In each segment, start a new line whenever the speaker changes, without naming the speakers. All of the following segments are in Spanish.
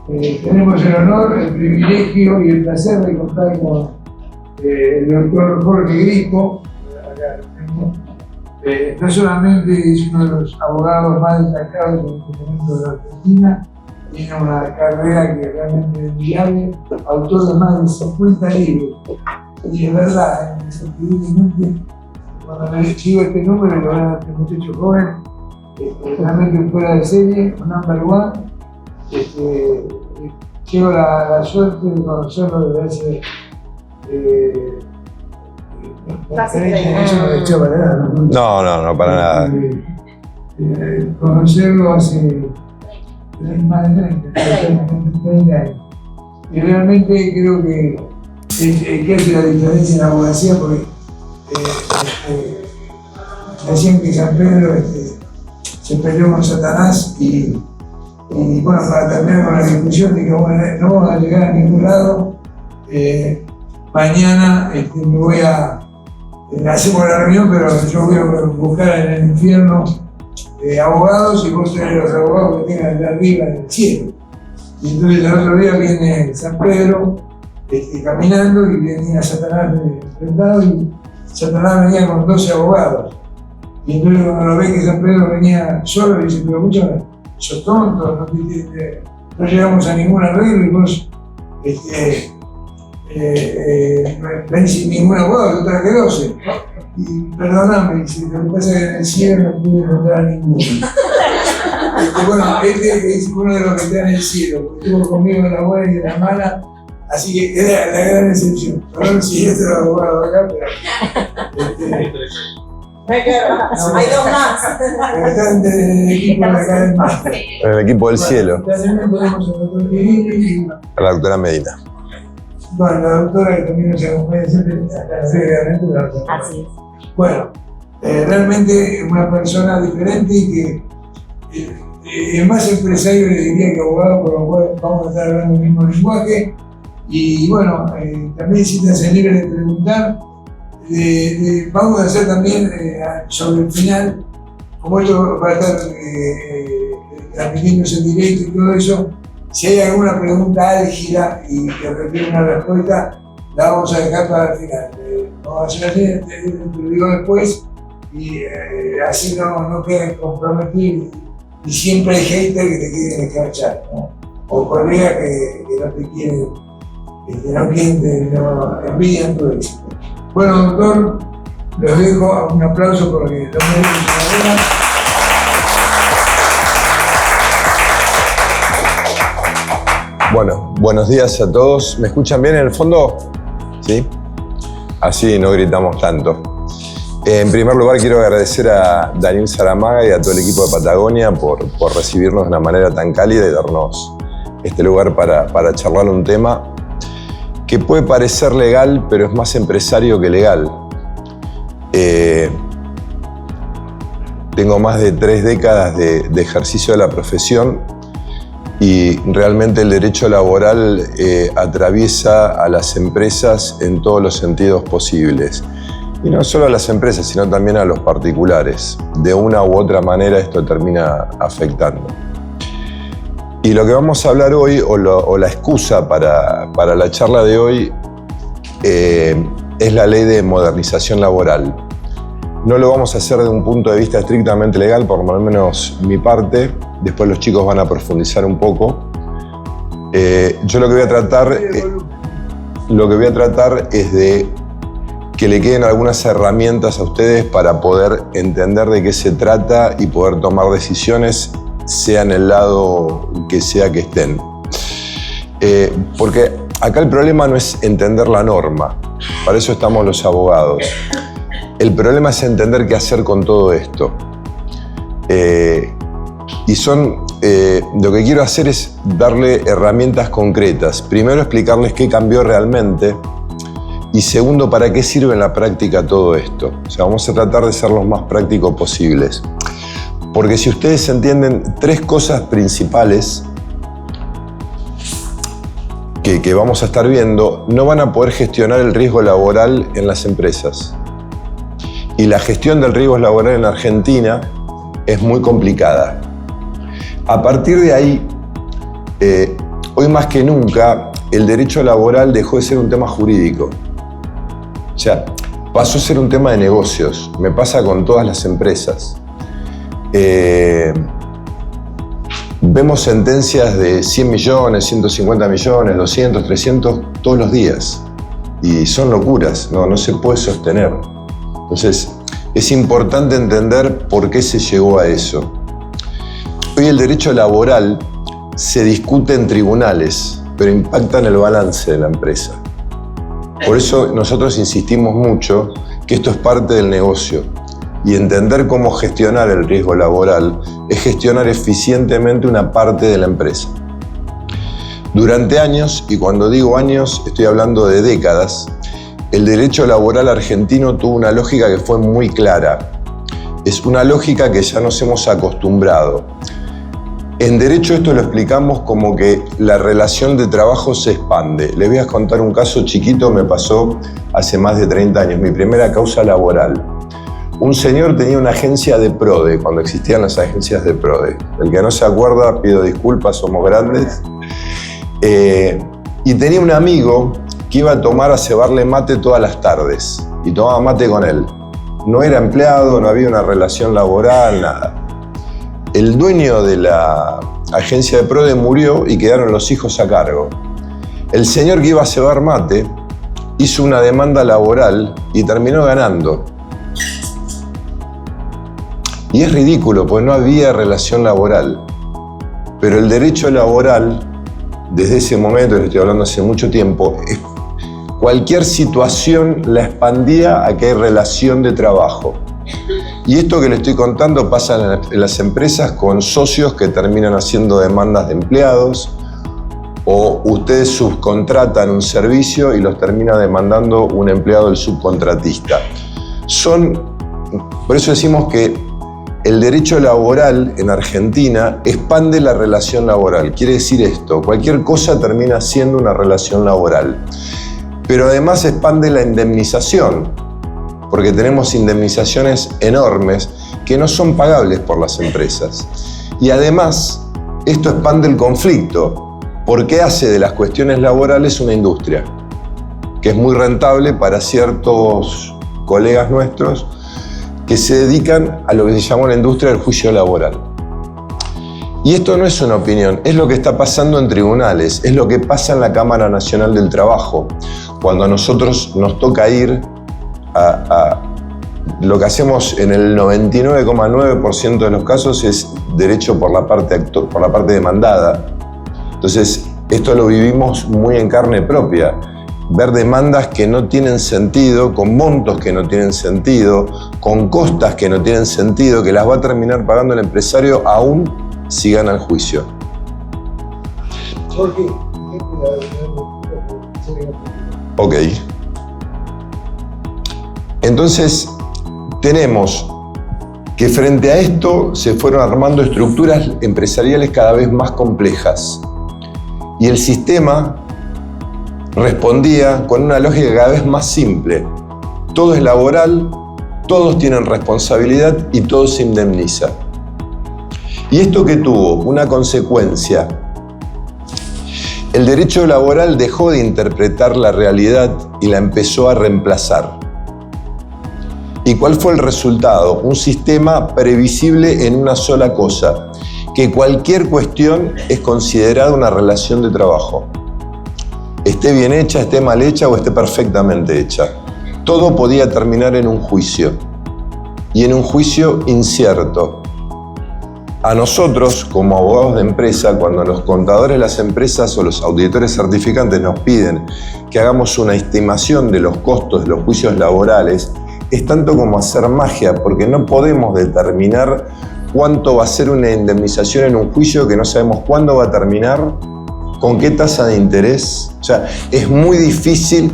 Tenemos el honor, el privilegio y el placer de contar con el doctor Jorge Grifo. Acá lo tenemos. No solamente es uno de los abogados más destacados en este momento de la Argentina, tiene una carrera que realmente es envidiable, autor de más de 50 libros. Y es verdad, indiscutiblemente, cuando le digo este número, lo van a este muchacho joven, realmente fuera de serie, un number one. Tengo la suerte de conocerlo desde hace.
No, para nada.
Conocerlo hace más de 30 años. Y realmente creo que hace la diferencia en la abogacía porque decían que San Pedro se peleó con Satanás y bueno, para terminar con la discusión de que no vamos a llegar a ningún lado, mañana me voy hacemos la reunión, pero yo voy a buscar en el infierno abogados y vos tenés los abogados que tengan de arriba en el cielo. Y entonces el otro día viene San Pedro caminando y venía Satanás enfrentado y Satanás venía con 12 abogados. Y entonces cuando lo ve que San Pedro venía solo, le dice, pero escúchame, sos tonto, no llegamos a ningún arreglo y vos ven sin ningún abogado, yo traje 12. Y perdóname, dice, lo que pasa es que en el cielo no pude encontrar a ninguno. Bueno, es uno de los que está en el cielo, porque estuvo conmigo en la buena y en la mala, así que era la gran excepción. Perdón si este era el abogado acá, pero.
Hay dos más.
Están en el equipo de acá del mar.
En el equipo del cielo.
También tenemos al doctor Quirino y
A la doctora Medina.
bueno, la doctora que también nos acompaña siempre, realmente la doctora.
Así es.
Bueno, realmente una persona diferente y que es más empresario le diría que abogado, por lo cual vamos a estar hablando el mismo lenguaje. Y bueno, también siéntanse libres de preguntar. Vamos a hacer también sobre el final, como esto va a estar transmitiéndose en directo y todo eso, si hay alguna pregunta álgida y que requiere una respuesta, la vamos a dejar para el final. Vamos a hacer así, te lo digo después, y así no queden comprometidos. Y siempre hay gente que te quieren escrachar, ¿no? O colegas que no te quieren, que no quieren, no envidian tu éxito. Bueno, doctor, los dejo un aplauso porque lo merecen una buena.
Bueno, buenos días a todos. ¿Me escuchan bien en el fondo? ¿Sí? Así no gritamos tanto. En primer lugar, quiero agradecer a Daniel Saramaga y a todo el equipo de Patagonia por recibirnos de una manera tan cálida y darnos este lugar para charlar un tema que puede parecer legal, pero es más empresario que legal. Tengo más de 3 décadas de ejercicio de la profesión y realmente el derecho laboral atraviesa a las empresas en todos los sentidos posibles. Y no solo a las empresas, sino también a los particulares. De una u otra manera esto termina afectando. Y lo que vamos a hablar hoy, o la excusa para la charla de hoy, es la ley de modernización laboral. No lo vamos a hacer de un punto de vista estrictamente legal, por lo menos mi parte. Después los chicos van a profundizar un poco. Yo lo que voy a tratar es de que le queden algunas herramientas a ustedes para poder entender de qué se trata y poder tomar decisiones, sea en el lado que sea que estén. Porque acá el problema no es entender la norma, para eso estamos los abogados. El problema es entender qué hacer con todo esto. Lo que quiero hacer es darle herramientas concretas. Primero, explicarles qué cambió realmente. Y segundo, para qué sirve en la práctica todo esto. O sea, vamos a tratar de ser los más prácticos posibles. Porque si ustedes entienden 3 cosas principales que vamos a estar viendo, no van a poder gestionar el riesgo laboral en las empresas. Y la gestión del riesgo laboral en Argentina es muy complicada. A partir de ahí, hoy más que nunca el derecho laboral dejó de ser un tema jurídico. O sea, pasó a ser un tema de negocios. Me pasa con todas las empresas. Vemos sentencias de 100 millones, 150 millones, 200, 300 todos los días. Y son locuras, no se puede sostener. Entonces, es importante entender por qué se llegó a eso. Hoy el derecho laboral se discute en tribunales, pero impacta en el balance de la empresa. Por eso nosotros insistimos mucho que esto es parte del negocio. Y entender cómo gestionar el riesgo laboral es gestionar eficientemente una parte de la empresa. Durante años, y cuando digo años estoy hablando de décadas, el derecho laboral argentino tuvo una lógica que fue muy clara. Es una lógica que ya nos hemos acostumbrado. En derecho esto lo explicamos como que la relación de trabajo se expande. Les voy a contar un caso chiquito, me pasó hace más de 30 años, mi primera causa laboral. Un señor tenía una agencia de PRODE, cuando existían las agencias de PRODE. El que no se acuerda, pido disculpas, somos grandes. Y tenía un amigo que iba a cebarle mate todas las tardes. Y tomaba mate con él. No era empleado, no había una relación laboral, nada. El dueño de la agencia de PRODE murió y quedaron los hijos a cargo. El señor que iba a cebar mate hizo una demanda laboral y terminó ganando. Y es ridículo, porque no había relación laboral. Pero el derecho laboral, desde ese momento, le estoy hablando hace mucho tiempo, cualquier situación la expandía a que hay relación de trabajo. Y esto que le estoy contando pasa en las empresas con socios que terminan haciendo demandas de empleados, o ustedes subcontratan un servicio y los termina demandando un empleado del subcontratista. Por eso decimos que el derecho laboral en Argentina expande la relación laboral. Quiere decir esto, cualquier cosa termina siendo una relación laboral. Pero además expande la indemnización, porque tenemos indemnizaciones enormes que no son pagables por las empresas. Y además, esto expande el conflicto, porque hace de las cuestiones laborales una industria, que es muy rentable para ciertos colegas nuestros que se dedican a lo que se llamó la industria del juicio laboral. Y esto no es una opinión, es lo que está pasando en tribunales, es lo que pasa en la Cámara Nacional del Trabajo. Cuando a nosotros nos toca ir a lo que hacemos en el 99,9% de los casos es derecho por la parte demandada. Entonces, esto lo vivimos muy en carne propia. Ver demandas que no tienen sentido, con montos que no tienen sentido, con costas que no tienen sentido, que las va a terminar pagando el empresario aún si gana el juicio. Ok. Entonces, tenemos que frente a esto se fueron armando estructuras empresariales cada vez más complejas. Y el sistema respondía con una lógica cada vez más simple. Todo es laboral, todos tienen responsabilidad y todo se indemniza. ¿Y esto qué tuvo? Una consecuencia. El derecho laboral dejó de interpretar la realidad y la empezó a reemplazar. ¿Y cuál fue el resultado? Un sistema previsible en una sola cosa, que cualquier cuestión es considerada una relación de trabajo. Esté bien hecha, esté mal hecha o esté perfectamente hecha. Todo podía terminar en un juicio, y en un juicio incierto. A nosotros, como abogados de empresa, cuando los contadores de las empresas o los auditores certificantes nos piden que hagamos una estimación de los costos de los juicios laborales, es tanto como hacer magia, porque no podemos determinar cuánto va a ser una indemnización en un juicio que no sabemos cuándo va a terminar, con qué tasa de interés. O sea, es muy difícil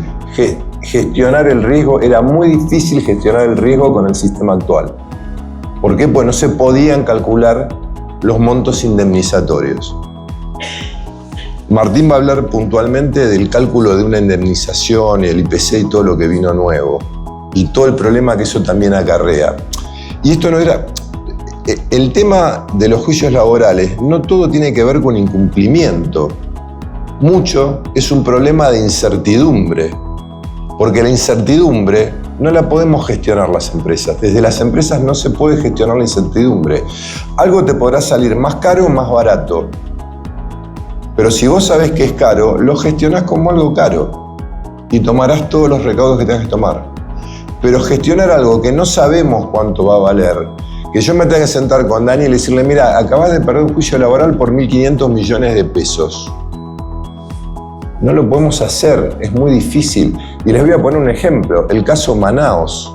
gestionar el riesgo, era muy difícil gestionar el riesgo con el sistema actual. ¿Por qué? Pues no se podían calcular los montos indemnizatorios. Martín va a hablar puntualmente del cálculo de una indemnización y el IPC y todo lo que vino nuevo. Y todo el problema que eso también acarrea. Y esto no era... El tema de los juicios laborales, no todo tiene que ver con incumplimiento. mucho es un problema de incertidumbre, porque la incertidumbre no la podemos gestionar las empresas. Desde las empresas no se puede gestionar la incertidumbre. Algo te podrá salir más caro o más barato, pero si vos sabés que es caro, lo gestionás como algo caro y tomarás todos los recaudos que tengas que tomar. Pero gestionar algo que no sabemos cuánto va a valer, que yo me tenga que sentar con Dani y decirle, mira, acabas de perder un juicio laboral por 1.500 millones de pesos. No lo podemos hacer, es muy difícil. Y les voy a poner un ejemplo, el caso Manaos,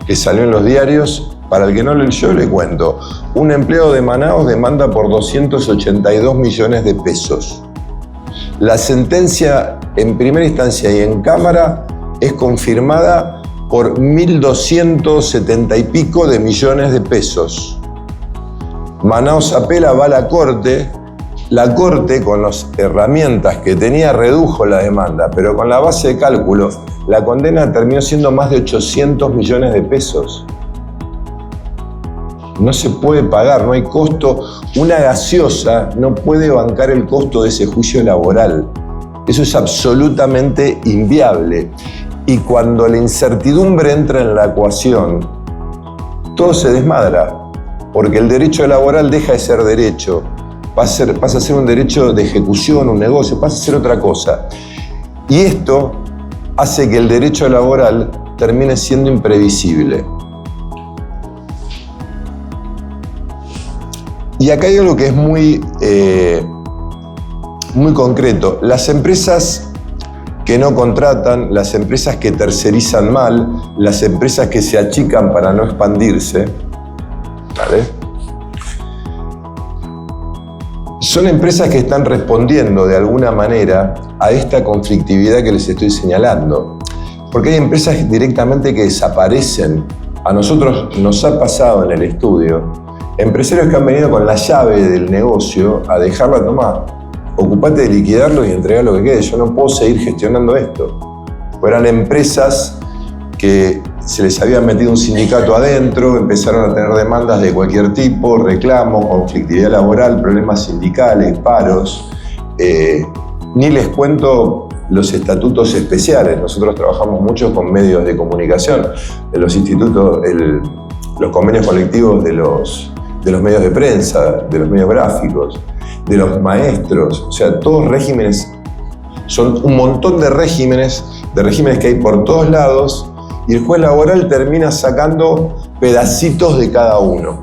que salió en los diarios. Para el que no lo leyó, le cuento. Un empleado de Manaos demanda por 282 millones de pesos. La sentencia en primera instancia y en Cámara es confirmada por 1.270 y pico de millones de pesos. Manaos apela, va a la Corte. La Corte, con las herramientas que tenía, redujo la demanda, pero con la base de cálculo, la condena terminó siendo más de 800 millones de pesos. No se puede pagar, no hay costo. Una gaseosa no puede bancar el costo de ese juicio laboral. Eso es absolutamente inviable. Y cuando la incertidumbre entra en la ecuación, todo se desmadra, porque el derecho laboral deja de ser derecho. Pasa a ser un derecho de ejecución, un negocio, pasa a ser otra cosa. Y esto hace que el derecho laboral termine siendo imprevisible. Y acá hay algo que es muy concreto. Las empresas que no contratan, las empresas que tercerizan mal, las empresas que se achican para no expandirse, ¿vale? Son empresas que están respondiendo de alguna manera a esta conflictividad que les estoy señalando. Porque hay empresas directamente que desaparecen. A nosotros nos ha pasado en el estudio empresarios que han venido con la llave del negocio a dejarla tomar. Ocupate de liquidarlo y entregar lo que quede. Yo no puedo seguir gestionando esto. Eran empresas que se les había metido un sindicato adentro, empezaron a tener demandas de cualquier tipo, reclamos, conflictividad laboral, problemas sindicales, paros. Ni les cuento los estatutos especiales. Nosotros trabajamos mucho con medios de comunicación, de los institutos, los convenios colectivos de los medios de prensa, de los medios gráficos, de los maestros. O sea, todos regímenes, son un montón de regímenes que hay por todos lados, y el juez laboral termina sacando pedacitos de cada uno.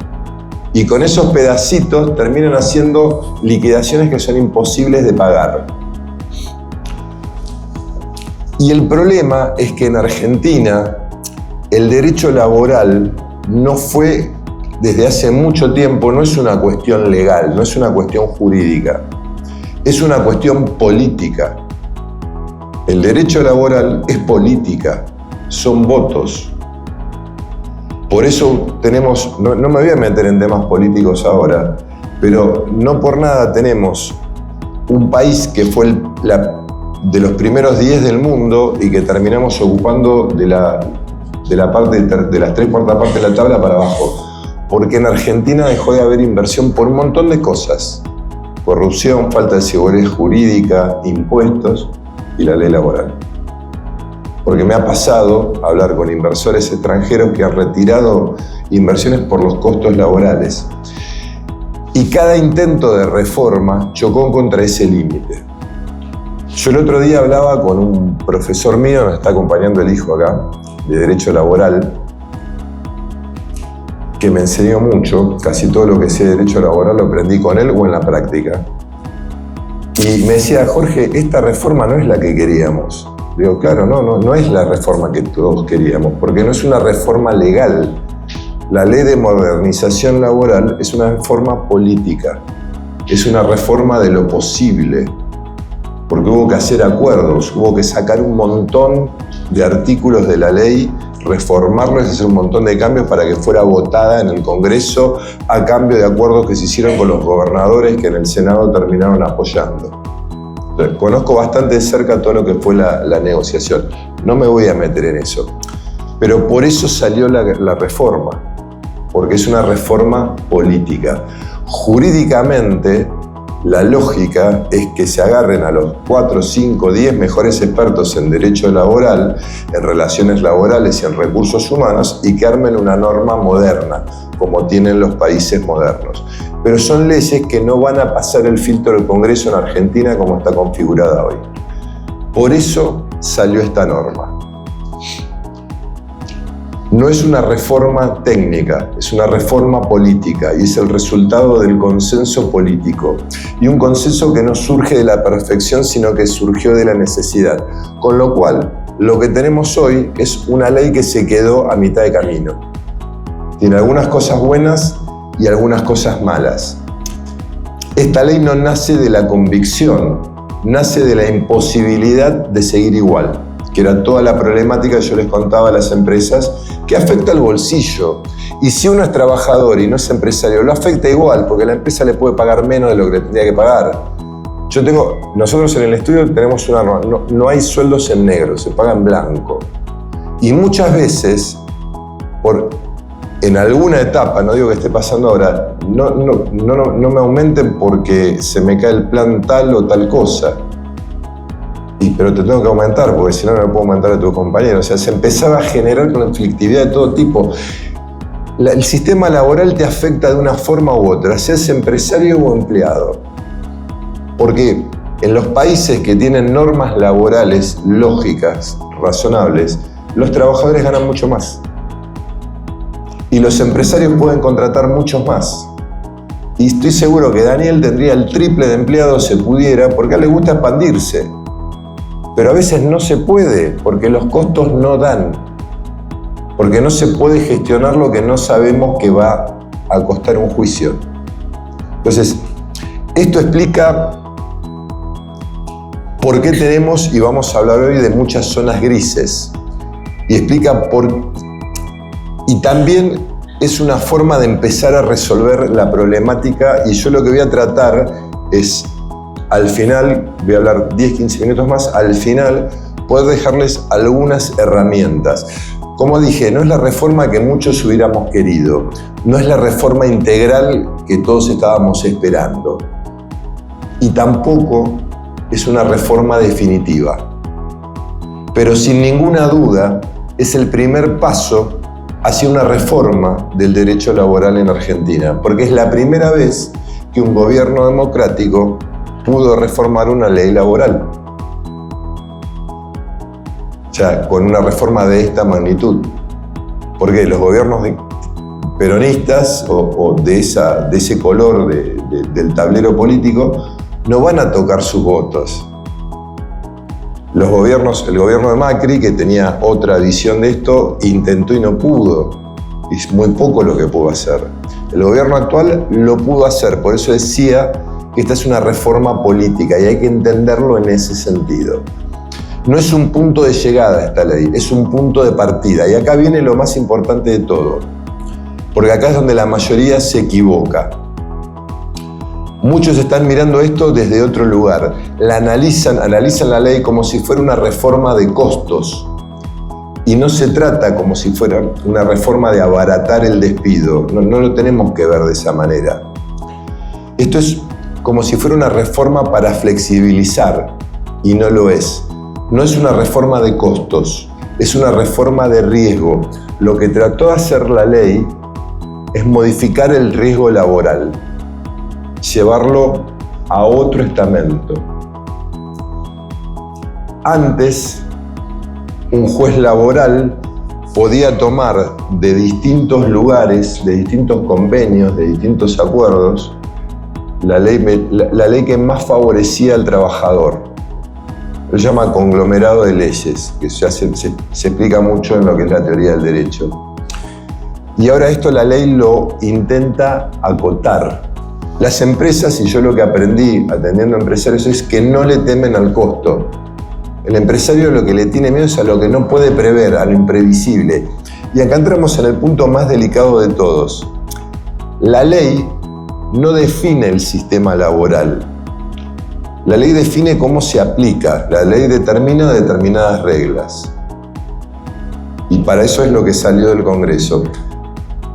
Y con esos pedacitos terminan haciendo liquidaciones que son imposibles de pagar. Y el problema es que en Argentina el derecho laboral no fue, desde hace mucho tiempo, no es una cuestión legal, no es una cuestión jurídica, es una cuestión política. El derecho laboral es política. Son votos. Por eso tenemos, no me voy a meter en temas políticos ahora, pero no por nada tenemos un país que fue de los primeros 10 del mundo y que terminamos ocupando de las 3/4 partes de la tabla para abajo. Porque en Argentina dejó de haber inversión por un montón de cosas. Corrupción, falta de seguridad jurídica, impuestos y la ley laboral. Porque me ha pasado hablar con inversores extranjeros que han retirado inversiones por los costos laborales. Y cada intento de reforma chocó contra ese límite. Yo el otro día hablaba con un profesor mío, nos está acompañando el hijo acá, de Derecho Laboral, que me enseñó mucho. Casi todo lo que sé de Derecho Laboral lo aprendí con él o en la práctica. Y me decía, Jorge, esta reforma no es la que queríamos. Digo, claro, no es la reforma que todos queríamos, porque no es una reforma legal. La ley de modernización laboral es una reforma política, es una reforma de lo posible, porque hubo que hacer acuerdos, hubo que sacar un montón de artículos de la ley, reformarlos y hacer un montón de cambios para que fuera votada en el Congreso a cambio de acuerdos que se hicieron con los gobernadores que en el Senado terminaron apoyando. Conozco bastante de cerca todo lo que fue la negociación. No me voy a meter en eso. Pero por eso salió la reforma. Porque es una reforma política. Jurídicamente, La lógica es que se agarren a los 4, 5, 10 mejores expertos en derecho laboral, en relaciones laborales y en recursos humanos y que armen una norma moderna, como tienen los países modernos. Pero son leyes que no van a pasar el filtro del Congreso en Argentina como está configurada hoy. Por eso salió esta norma. No es una reforma técnica, es una reforma política y es el resultado del consenso político. Y un consenso que no surge de la perfección, sino que surgió de la necesidad. Con lo cual, lo que tenemos hoy es una ley que se quedó a mitad de camino. Tiene algunas cosas buenas y algunas cosas malas. Esta ley no nace de la convicción, nace de la imposibilidad de seguir igual, que era toda la problemática que yo les contaba a las empresas, que afecta al bolsillo. Y si uno es trabajador y no es empresario, lo afecta igual, porque la empresa le puede pagar menos de lo que le tendría que pagar. Nosotros en el estudio tenemos una norma, no hay sueldos en negro, se paga en blanco. Y muchas veces, en alguna etapa, no digo que esté pasando ahora, no me aumenten porque se me cae el plan tal o tal cosa. Pero te tengo que aumentar, porque si no, no le puedo aumentar a tu compañero. O sea, se empezaba a generar conflictividad de todo tipo. El sistema laboral te afecta de una forma u otra, seas empresario o empleado. Porque en los países que tienen normas laborales lógicas, razonables, los trabajadores ganan mucho más. Y los empresarios pueden contratar muchos más. Y estoy seguro que Daniel tendría el triple de empleados si pudiera, porque a él le gusta expandirse. Pero a veces no se puede, porque los costos no dan. Porque no se puede gestionar lo que no sabemos que va a costar un juicio. Entonces, esto explica por qué tenemos, y vamos a hablar hoy de muchas zonas grises. Y explica y también es una forma de empezar a resolver la problemática, y yo lo que voy a tratar es, al final, voy a hablar 10-15 minutos más, al final poder dejarles algunas herramientas. Como dije, no es la reforma que muchos hubiéramos querido, no es la reforma integral que todos estábamos esperando, y tampoco es una reforma definitiva. Pero sin ninguna duda es el primer paso hacia una reforma del derecho laboral en Argentina, porque es la primera vez que un gobierno democrático pudo reformar una ley laboral. O sea, con una reforma de esta magnitud. Porque los gobiernos peronistas o de ese color del tablero político no van a tocar sus votos. El gobierno de Macri, que tenía otra visión de esto, intentó y no pudo. Es muy poco lo que pudo hacer. El gobierno actual lo pudo hacer, por eso decía que esta es una reforma política y hay que entenderlo en ese sentido. No es un punto de llegada esta ley, es un punto de partida. Y acá viene lo más importante de todo, porque acá es donde la mayoría se equivoca. Muchos están mirando esto desde otro lugar. Analizan la ley como si fuera una reforma de costos. Y no se trata como si fuera una reforma de abaratar el despido. No lo tenemos que ver de esa manera. Esto es como si fuera una reforma para flexibilizar, y no lo es. No es una reforma de costos, es una reforma de riesgo. Lo que trató de hacer la ley es modificar el riesgo laboral, llevarlo a otro estamento. Antes, un juez laboral podía tomar de distintos lugares, de distintos convenios, de distintos acuerdos, la ley que más favorecía al trabajador. Lo llama conglomerado de leyes, que se explica mucho en lo que es la teoría del derecho. Y ahora esto la ley lo intenta acotar. Las empresas, y yo lo que aprendí atendiendo a empresarios, es que no le temen al costo. El empresario lo que le tiene miedo es a lo que no puede prever, a lo imprevisible. Y acá entramos en el punto más delicado de todos. La ley no define el sistema laboral. La ley define cómo se aplica. La ley determina determinadas reglas. Y para eso es lo que salió del Congreso.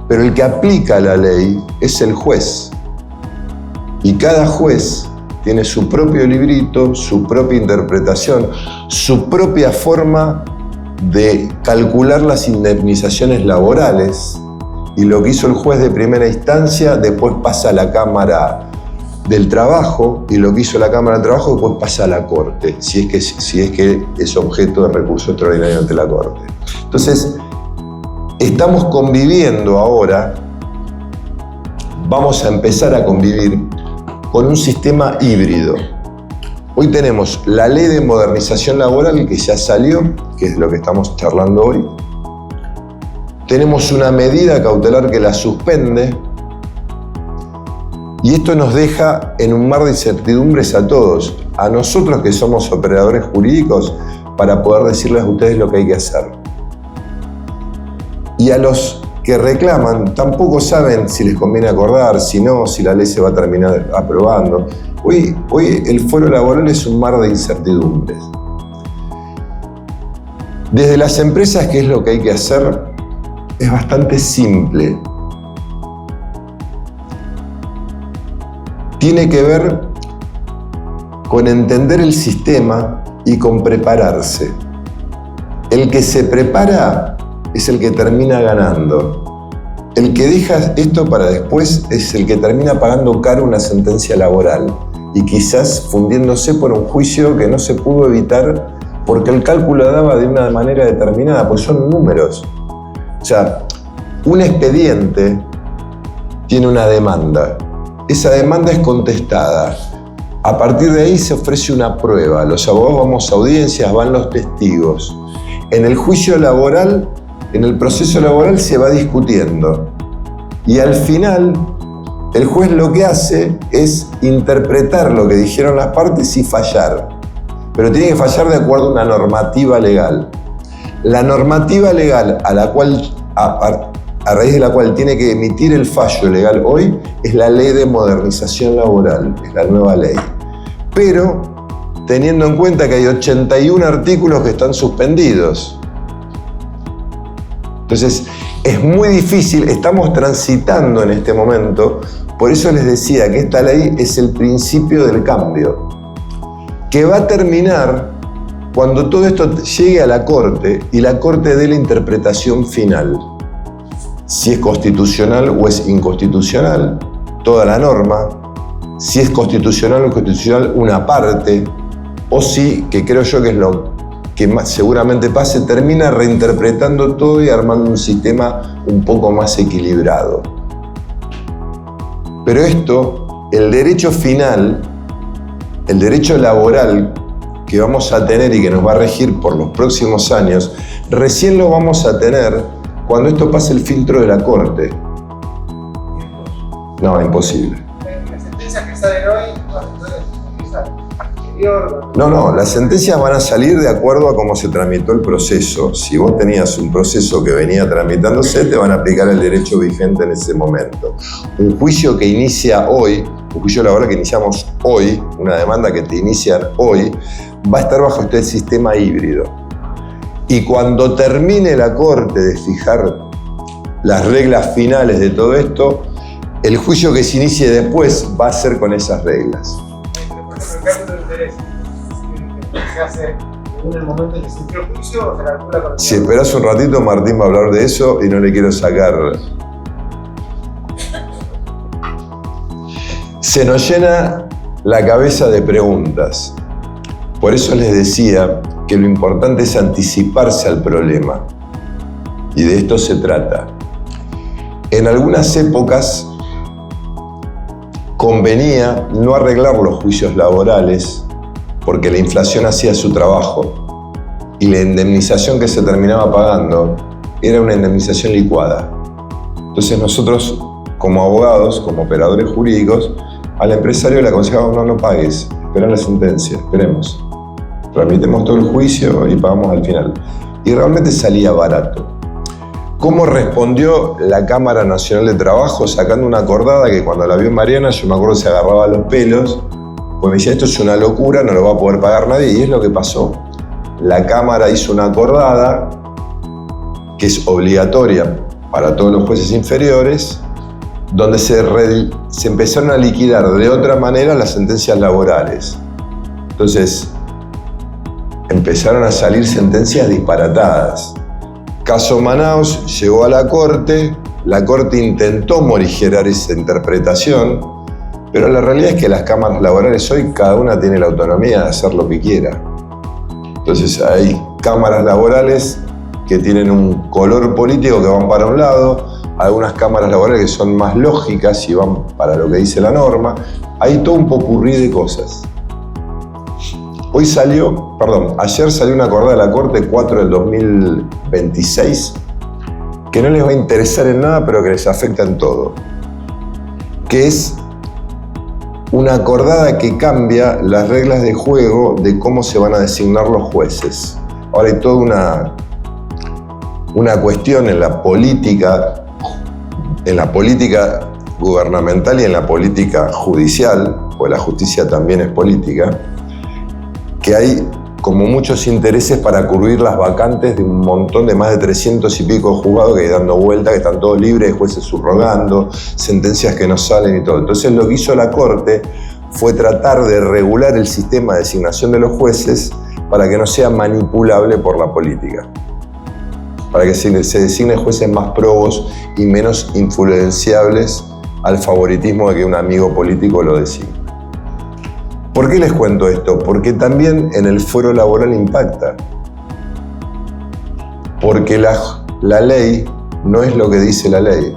Pero el que aplica la ley es el juez. Y cada juez tiene su propio librito, su propia interpretación, su propia forma de calcular las indemnizaciones laborales, y lo que hizo el juez de primera instancia después pasa a la Cámara del Trabajo, y lo que hizo la Cámara del Trabajo después pasa a la Corte, si es que es objeto de recurso extraordinario ante la Corte. Entonces, estamos conviviendo ahora, vamos a empezar a convivir con un sistema híbrido. Hoy tenemos la Ley de Modernización Laboral que ya salió, que es lo que estamos charlando hoy. Tenemos una medida cautelar que la suspende, y esto nos deja en un mar de incertidumbres a todos, a nosotros que somos operadores jurídicos, para poder decirles a ustedes lo que hay que hacer. Y a los que reclaman tampoco saben si les conviene acordar, si no, si la ley se va a terminar aprobando. Hoy el fuero laboral es un mar de incertidumbres. Desde las empresas, ¿qué es lo que hay que hacer? Es bastante simple. Tiene que ver con entender el sistema y con prepararse. El que se prepara es el que termina ganando. El que deja esto para después es el que termina pagando caro una sentencia laboral y quizás fundiéndose por un juicio que no se pudo evitar porque el cálculo daba de una manera determinada, pues son números. O sea, un expediente tiene una demanda. Esa demanda es contestada. A partir de ahí se ofrece una prueba. Los abogados vamos a audiencias, van los testigos. En el juicio laboral, en el proceso laboral se va discutiendo. Y al final, el juez lo que hace es interpretar lo que dijeron las partes y fallar. Pero tiene que fallar de acuerdo a una normativa legal. La normativa legal a raíz de la cual tiene que emitir el fallo legal hoy es la Ley de Modernización Laboral, es la nueva ley. Pero teniendo en cuenta que hay 81 artículos que están suspendidos. Entonces, es muy difícil, estamos transitando en este momento, por eso les decía que esta ley es el principio del cambio, que va a terminar cuando todo esto llegue a la Corte y la Corte dé la interpretación final. Si es constitucional o es inconstitucional, toda la norma, si es constitucional o inconstitucional una parte, o si, que creo yo que es lo que más seguramente pase, termina reinterpretando todo y armando un sistema un poco más equilibrado. Pero esto, el derecho final, el derecho laboral que vamos a tener y que nos va a regir por los próximos años, recién lo vamos a tener cuando esto pase el filtro de la Corte. No, imposible.
Las sentencias que salen hoy,
No, las sentencias van a salir de acuerdo a cómo se tramitó el proceso. Si vos tenías un proceso que venía tramitándose, te van a aplicar el derecho vigente en ese momento. Un juicio que inicia hoy, un juicio laboral que iniciamos hoy, una demanda que te inician hoy, va a estar bajo este sistema híbrido. Y cuando termine la Corte de fijar las reglas finales de todo esto, el juicio que se inicie después va a ser con esas reglas.
Por ejemplo, el cálculo de interés se hace en el momento en que se inició el juicio o se calcula con el...
Si esperás un ratito, Martín va a hablar de eso y no le quiero sacar. Se nos llena la cabeza de preguntas. Por eso les decía que lo importante es anticiparse al problema. Y de esto se trata. En algunas épocas convenía no arreglar los juicios laborales porque la inflación hacía su trabajo y la indemnización que se terminaba pagando era una indemnización licuada. Entonces nosotros, como abogados, como operadores jurídicos, al empresario le aconsejábamos no pagues, espera la sentencia, esperemos. Tramitemos todo el juicio y pagamos al final. Y realmente salía barato. ¿Cómo respondió la Cámara Nacional de Trabajo sacando una acordada que cuando la vio Mariana, yo me acuerdo se agarraba los pelos, pues me decía, esto es una locura, no lo va a poder pagar nadie, y es lo que pasó. La Cámara hizo una acordada que es obligatoria para todos los jueces inferiores donde se empezaron a liquidar de otra manera las sentencias laborales. Entonces, empezaron a salir sentencias disparatadas. Caso Manaus llegó a la Corte intentó morigerar esa interpretación, pero la realidad es que las cámaras laborales hoy cada una tiene la autonomía de hacer lo que quiera. Entonces hay cámaras laborales que tienen un color político que van para un lado, algunas cámaras laborales que son más lógicas y van para lo que dice la norma. Hay todo un popurrí de cosas. Ayer salió una acordada de la Corte 4 del 2026 que no les va a interesar en nada, pero que les afecta en todo. Que es una acordada que cambia las reglas de juego de cómo se van a designar los jueces. Ahora hay toda una cuestión en la política gubernamental y en la política judicial, pues la justicia también es política, que hay como muchos intereses para cubrir las vacantes de un montón de más de 300 y pico de juzgados que hay dando vuelta, que están todos libres, jueces subrogando, sentencias que no salen y todo. Entonces lo que hizo la Corte fue tratar de regular el sistema de designación de los jueces para que no sea manipulable por la política, para que se designen jueces más probos y menos influenciables al favoritismo de que un amigo político lo designe. ¿Por qué les cuento esto? Porque también en el fuero laboral impacta. Porque la ley no es lo que dice la ley,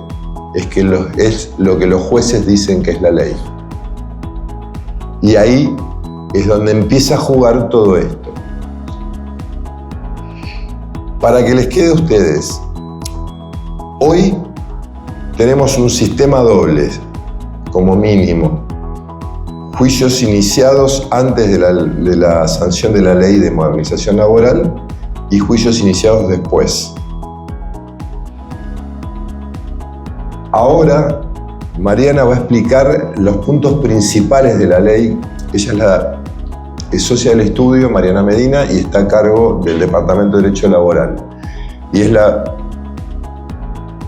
es lo que los jueces dicen que es la ley. Y ahí es donde empieza a jugar todo esto. Para que les quede a ustedes, hoy tenemos un sistema doble, como mínimo. Juicios iniciados antes de la sanción de la ley de modernización laboral y juicios iniciados después. Ahora, Mariana va a explicar los puntos principales de la ley. Ella es socia del estudio, Mariana Medina, y está a cargo del Departamento de Derecho Laboral. Y es la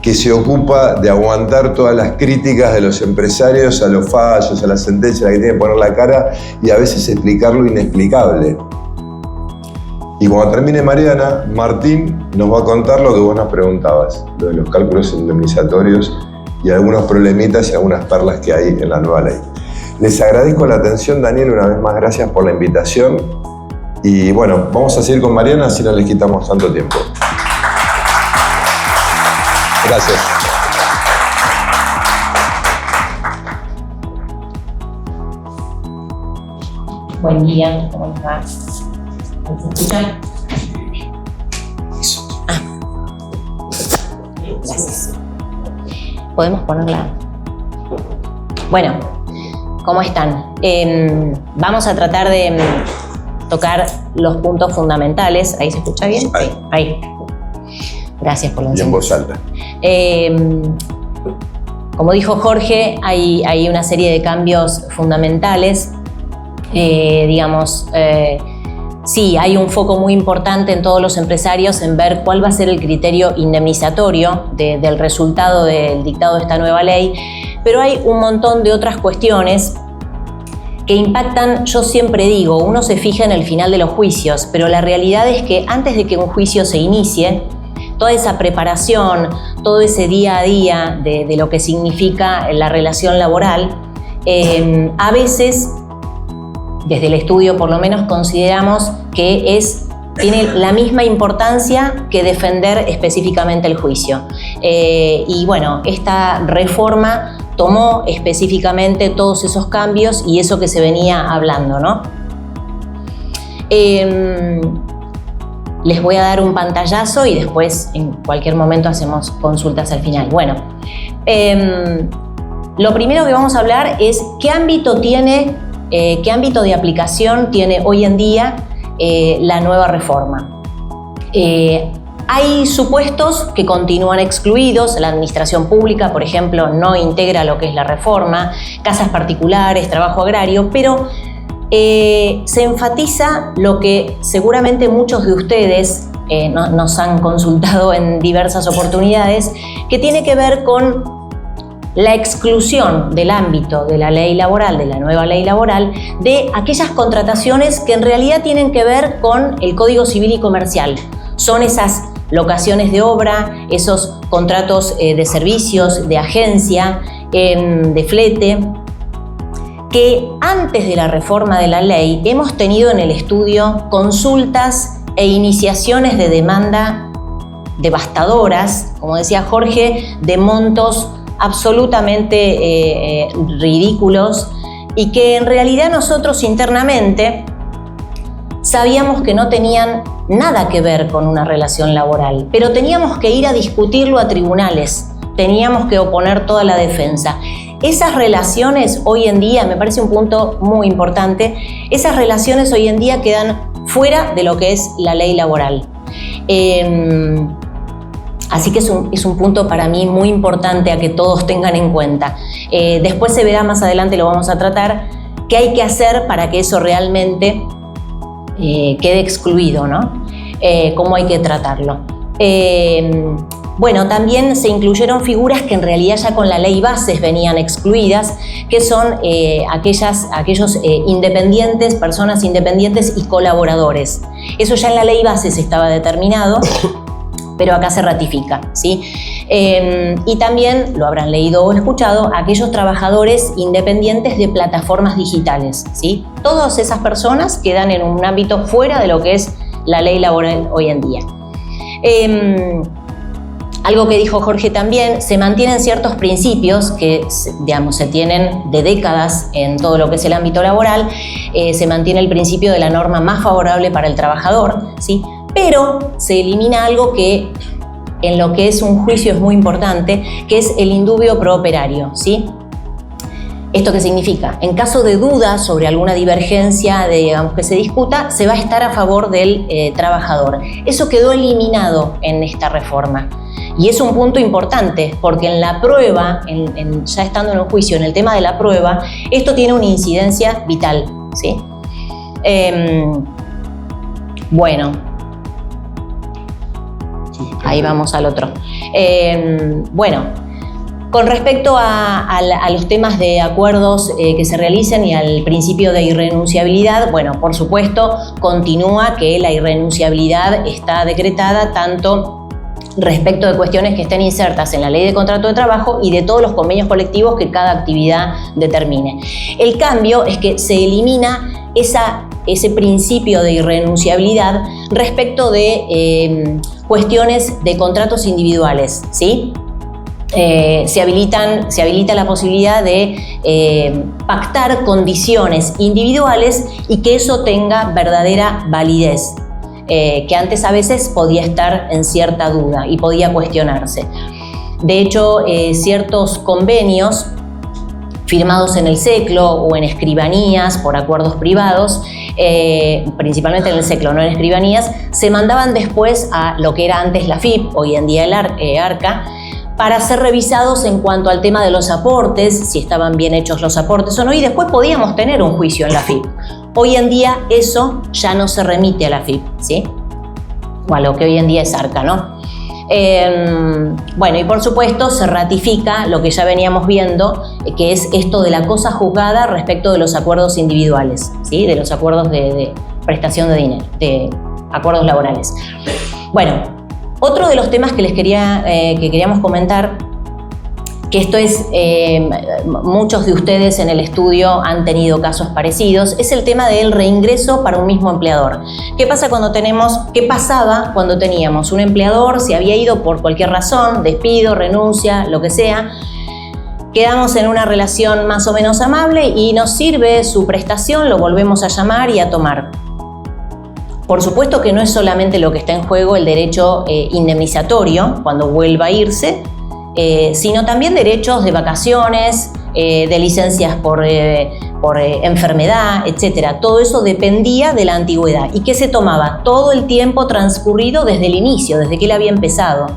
que se ocupa de aguantar todas las críticas de los empresarios a los fallos, a las sentencias, la que tiene que poner la cara y a veces explicar lo inexplicable. Y cuando termine Mariana, Martín nos va a contar lo que vos nos preguntabas, lo de los cálculos indemnizatorios y algunos problemitas y algunas perlas que hay en la nueva ley. Les agradezco la atención, Daniel, una vez más gracias por la invitación. Y bueno, vamos a seguir con Mariana, así no les quitamos tanto tiempo. Gracias.
Buen día, ¿cómo va? ¿Se escucha? Gracias. ¿Podemos ponerla? Bueno, ¿cómo están? Vamos a tratar de tocar los puntos fundamentales. ¿Ahí se escucha bien? Ahí. Gracias por la enseñanza.
Y en voz alta.
Como dijo Jorge, hay una serie de cambios fundamentales. Sí, hay un foco muy importante en todos los empresarios en ver cuál va a ser el criterio indemnizatorio del resultado del dictado de esta nueva ley, pero hay un montón de otras cuestiones que impactan. Yo siempre digo, uno se fija en el final de los juicios, pero la realidad es que antes de que un juicio se inicie, toda esa preparación, todo ese día a día de lo que significa la relación laboral, a veces, desde el estudio por lo menos, consideramos que tiene la misma importancia que defender específicamente el juicio. Y bueno, esta reforma tomó específicamente todos esos cambios y eso que se venía hablando, ¿no? Les voy a dar un pantallazo y después en cualquier momento hacemos consultas al final. Bueno, lo primero que vamos a hablar es qué ámbito de aplicación tiene hoy en día la nueva reforma. Hay supuestos que continúan excluidos. La administración pública, por ejemplo, no integra lo que es la reforma, casas particulares, trabajo agrario, pero se enfatiza lo que seguramente muchos de ustedes nos han consultado en diversas oportunidades, que tiene que ver con la exclusión del ámbito de la ley laboral, de la nueva ley laboral, de aquellas contrataciones que en realidad tienen que ver con el Código Civil y Comercial. Son esas locaciones de obra, esos contratos de servicios, de agencia, de flete, que antes de la reforma de la ley hemos tenido en el estudio consultas e iniciaciones de demanda devastadoras, como decía Jorge, de montos absolutamente ridículos, y que en realidad nosotros internamente sabíamos que no tenían nada que ver con una relación laboral, pero teníamos que ir a discutirlo a tribunales, teníamos que oponer toda la defensa. Esas relaciones hoy en día, me parece un punto muy importante, esas relaciones hoy en día quedan fuera de lo que es la ley laboral. Así que es un punto para mí muy importante a que todos tengan en cuenta. Después se verá más adelante, lo vamos a tratar, qué hay que hacer para que eso realmente quede excluido, ¿no? Cómo hay que tratarlo. Bueno, también se incluyeron figuras que en realidad ya con la ley bases venían excluidas, que son aquellos independientes, personas independientes y colaboradores. Eso ya en la ley bases estaba determinado, pero acá se ratifica, ¿sí? Y también, lo habrán leído o escuchado, aquellos trabajadores independientes de plataformas digitales, ¿sí? Todas esas personas quedan en un ámbito fuera de lo que es la ley laboral hoy en día. Algo que dijo Jorge también, se mantienen ciertos principios que, digamos, se tienen de décadas en todo lo que es el ámbito laboral. Se mantiene el principio de la norma más favorable para el trabajador, ¿sí? Pero se elimina algo que en lo que es un juicio es muy importante, que es el indubio pro operario, ¿sí? ¿Esto qué significa? En caso de duda sobre alguna divergencia, digamos, que se discuta, se va a estar a favor del trabajador. Eso quedó eliminado en esta reforma. Y es un punto importante, porque en la prueba, ya estando en un juicio, en el tema de la prueba, esto tiene una incidencia vital, ¿sí? Bueno, ahí vamos al otro. Bueno, con respecto a los temas de acuerdos que se realicen y al principio de irrenunciabilidad, bueno, por supuesto, continúa que la irrenunciabilidad está decretada tanto respecto de cuestiones que estén insertas en la ley de contrato de trabajo y de todos los convenios colectivos que cada actividad determine. El cambio es que se elimina ese principio de irrenunciabilidad respecto de cuestiones de contratos individuales, ¿sí? Se habilita la posibilidad de pactar condiciones individuales y que eso tenga verdadera validez, que antes a veces podía estar en cierta duda y podía cuestionarse. De hecho, ciertos convenios firmados en el SECLO o en escribanías por acuerdos privados, principalmente en el SECLO, no en escribanías, se mandaban después a lo que era antes la AFIP, hoy en día el ARCA, para ser revisados en cuanto al tema de los aportes, si estaban bien hechos los aportes o no, y después podíamos tener un juicio en la AFIP. Hoy en día eso ya no se remite a la AFIP, ¿sí? O a lo que hoy en día es ARCA, ¿no? Bueno, y por supuesto se ratifica lo que ya veníamos viendo, que es esto de la cosa juzgada respecto de los acuerdos individuales, ¿sí? De los acuerdos de prestación de dinero, de acuerdos laborales. Bueno, otro de los temas que queríamos comentar, que esto es, muchos de ustedes en el estudio han tenido casos parecidos, es el tema del reingreso para un mismo empleador. ¿Qué pasaba cuando teníamos un empleador, se había ido por cualquier razón, despido, renuncia, lo que sea, quedamos en una relación más o menos amable y nos sirve su prestación, lo volvemos a llamar y a tomar? Por supuesto que no es solamente lo que está en juego el derecho indemnizatorio cuando vuelva a irse, sino también derechos de vacaciones, de licencias por enfermedad, etc. Todo eso dependía de la antigüedad y que se tomaba todo el tiempo transcurrido desde el inicio, desde que él había empezado.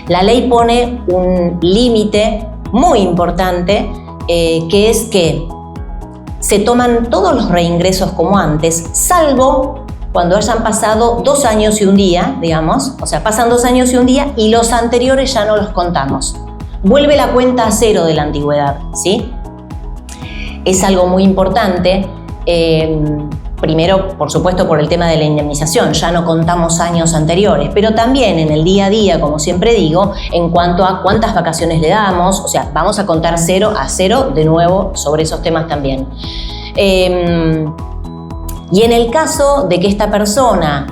La ley pone un límite muy importante, que es que se toman todos los reingresos como antes, salvo cuando hayan pasado 2 años y un día, digamos, o sea, pasan 2 años y un día y los anteriores ya no los contamos. vuelve la cuenta a cero de la antigüedad, ¿sí? Es algo muy importante. Primero, por supuesto, por el tema de la indemnización, ya no contamos años anteriores, pero también en el día a día, como siempre digo, en cuanto a cuántas vacaciones le damos, o sea, vamos a contar 0 a 0 de nuevo sobre esos temas también. Y en el caso de que esta persona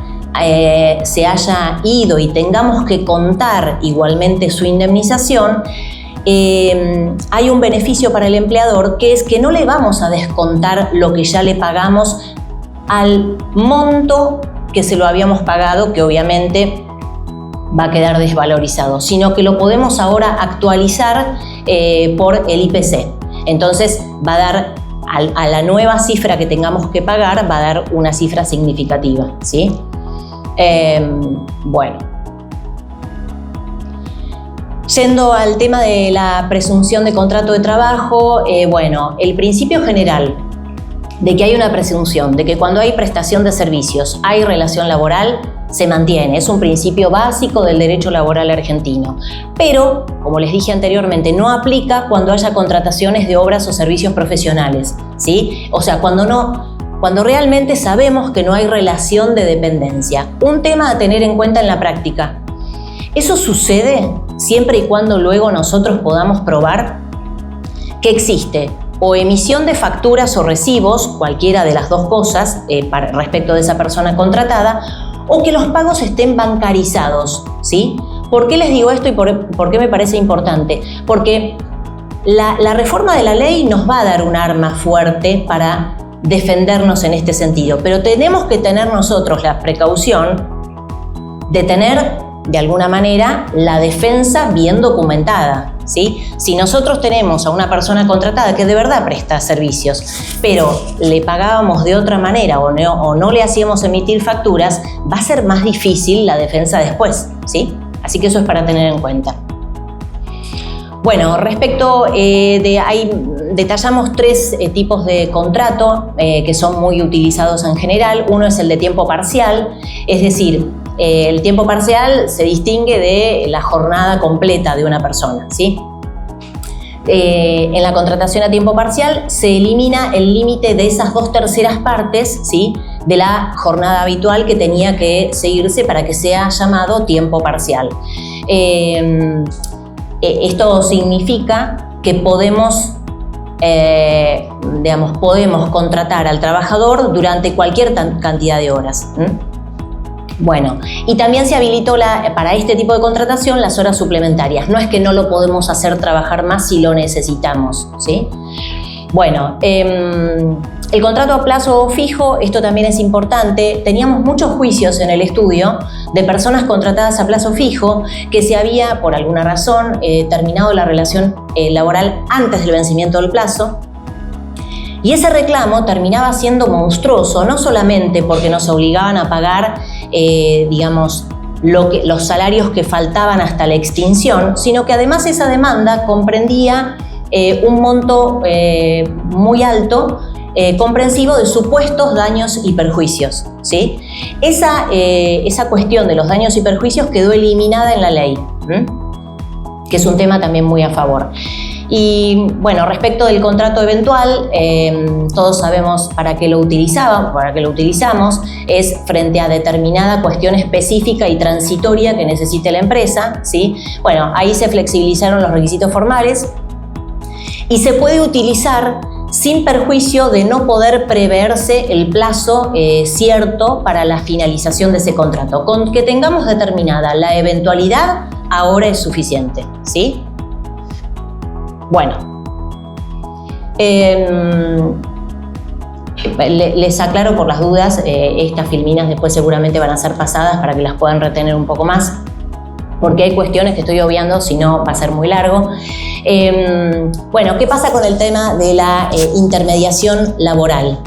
se haya ido y tengamos que contar igualmente su indemnización, hay un beneficio para el empleador, que es que no le vamos a descontar lo que ya le pagamos al monto que se lo habíamos pagado, que obviamente va a quedar desvalorizado, sino que lo podemos ahora actualizar por el IPC. Entonces va a dar a la nueva cifra que tengamos que pagar, va a dar una cifra significativa, ¿sí? Bueno. Yendo al tema de la presunción de contrato de trabajo, bueno, el principio general de que hay una presunción, de que cuando hay prestación de servicios hay relación laboral, se mantiene. Es un principio básico del derecho laboral argentino. Pero, como les dije anteriormente, no aplica cuando haya contrataciones de obras o servicios profesionales, ¿sí? O sea, cuando realmente sabemos que no hay relación de dependencia. Un tema a tener en cuenta en la práctica. Eso sucede siempre y cuando luego nosotros podamos probar que existe o emisión de facturas o recibos, cualquiera de las dos cosas, respecto de esa persona contratada, o que los pagos estén bancarizados, ¿sí? ¿Por qué les digo esto y por qué me parece importante? Porque la reforma de la ley nos va a dar un arma fuerte para defendernos en este sentido, pero tenemos que tener nosotros la precaución de tener, de alguna manera, la defensa bien documentada, ¿sí? Si nosotros tenemos a una persona contratada que de verdad presta servicios, pero le pagábamos de otra manera o no le hacíamos emitir facturas, va a ser más difícil la defensa después, ¿sí? Así que eso es para tener en cuenta. Bueno, respecto detallamos 3 tipos de contrato que son muy utilizados en general. Uno es el de tiempo parcial, es decir, el tiempo parcial se distingue de la jornada completa de una persona, ¿sí? En la contratación a tiempo parcial se elimina el límite de esas 2/3 partes, ¿sí?, de la jornada habitual que tenía que seguirse para que sea llamado tiempo parcial. Esto significa que podemos contratar al trabajador durante cualquier cantidad de horas. Bueno, y también se habilitó para este tipo de contratación las horas suplementarias. No es que no lo podemos hacer trabajar más si lo necesitamos, ¿sí? Bueno, el contrato a plazo fijo, esto también es importante. Teníamos muchos juicios en el estudio de personas contratadas a plazo fijo que se había, por alguna razón, terminado la relación laboral antes del vencimiento del plazo. Y ese reclamo terminaba siendo monstruoso, no solamente porque nos obligaban a pagar, los salarios que faltaban hasta la extinción, sino que además esa demanda comprendía un monto muy alto, comprensivo de supuestos daños y perjuicios, ¿sí? Esa cuestión de los daños y perjuicios quedó eliminada en la ley, que es un tema también muy a favor. Y bueno, respecto del contrato eventual, todos sabemos para qué lo utilizamos, es frente a determinada cuestión específica y transitoria que necesite la empresa, ¿sí? Bueno, ahí se flexibilizaron los requisitos formales y se puede utilizar sin perjuicio de no poder preverse el plazo cierto para la finalización de ese contrato. Con que tengamos determinada la eventualidad, ahora es suficiente, ¿sí? Bueno, les aclaro por las dudas, estas filminas después seguramente van a ser pasadas para que las puedan retener un poco más, porque hay cuestiones que estoy obviando, si no va a ser muy largo. Bueno, ¿qué pasa con el tema de la intermediación laboral?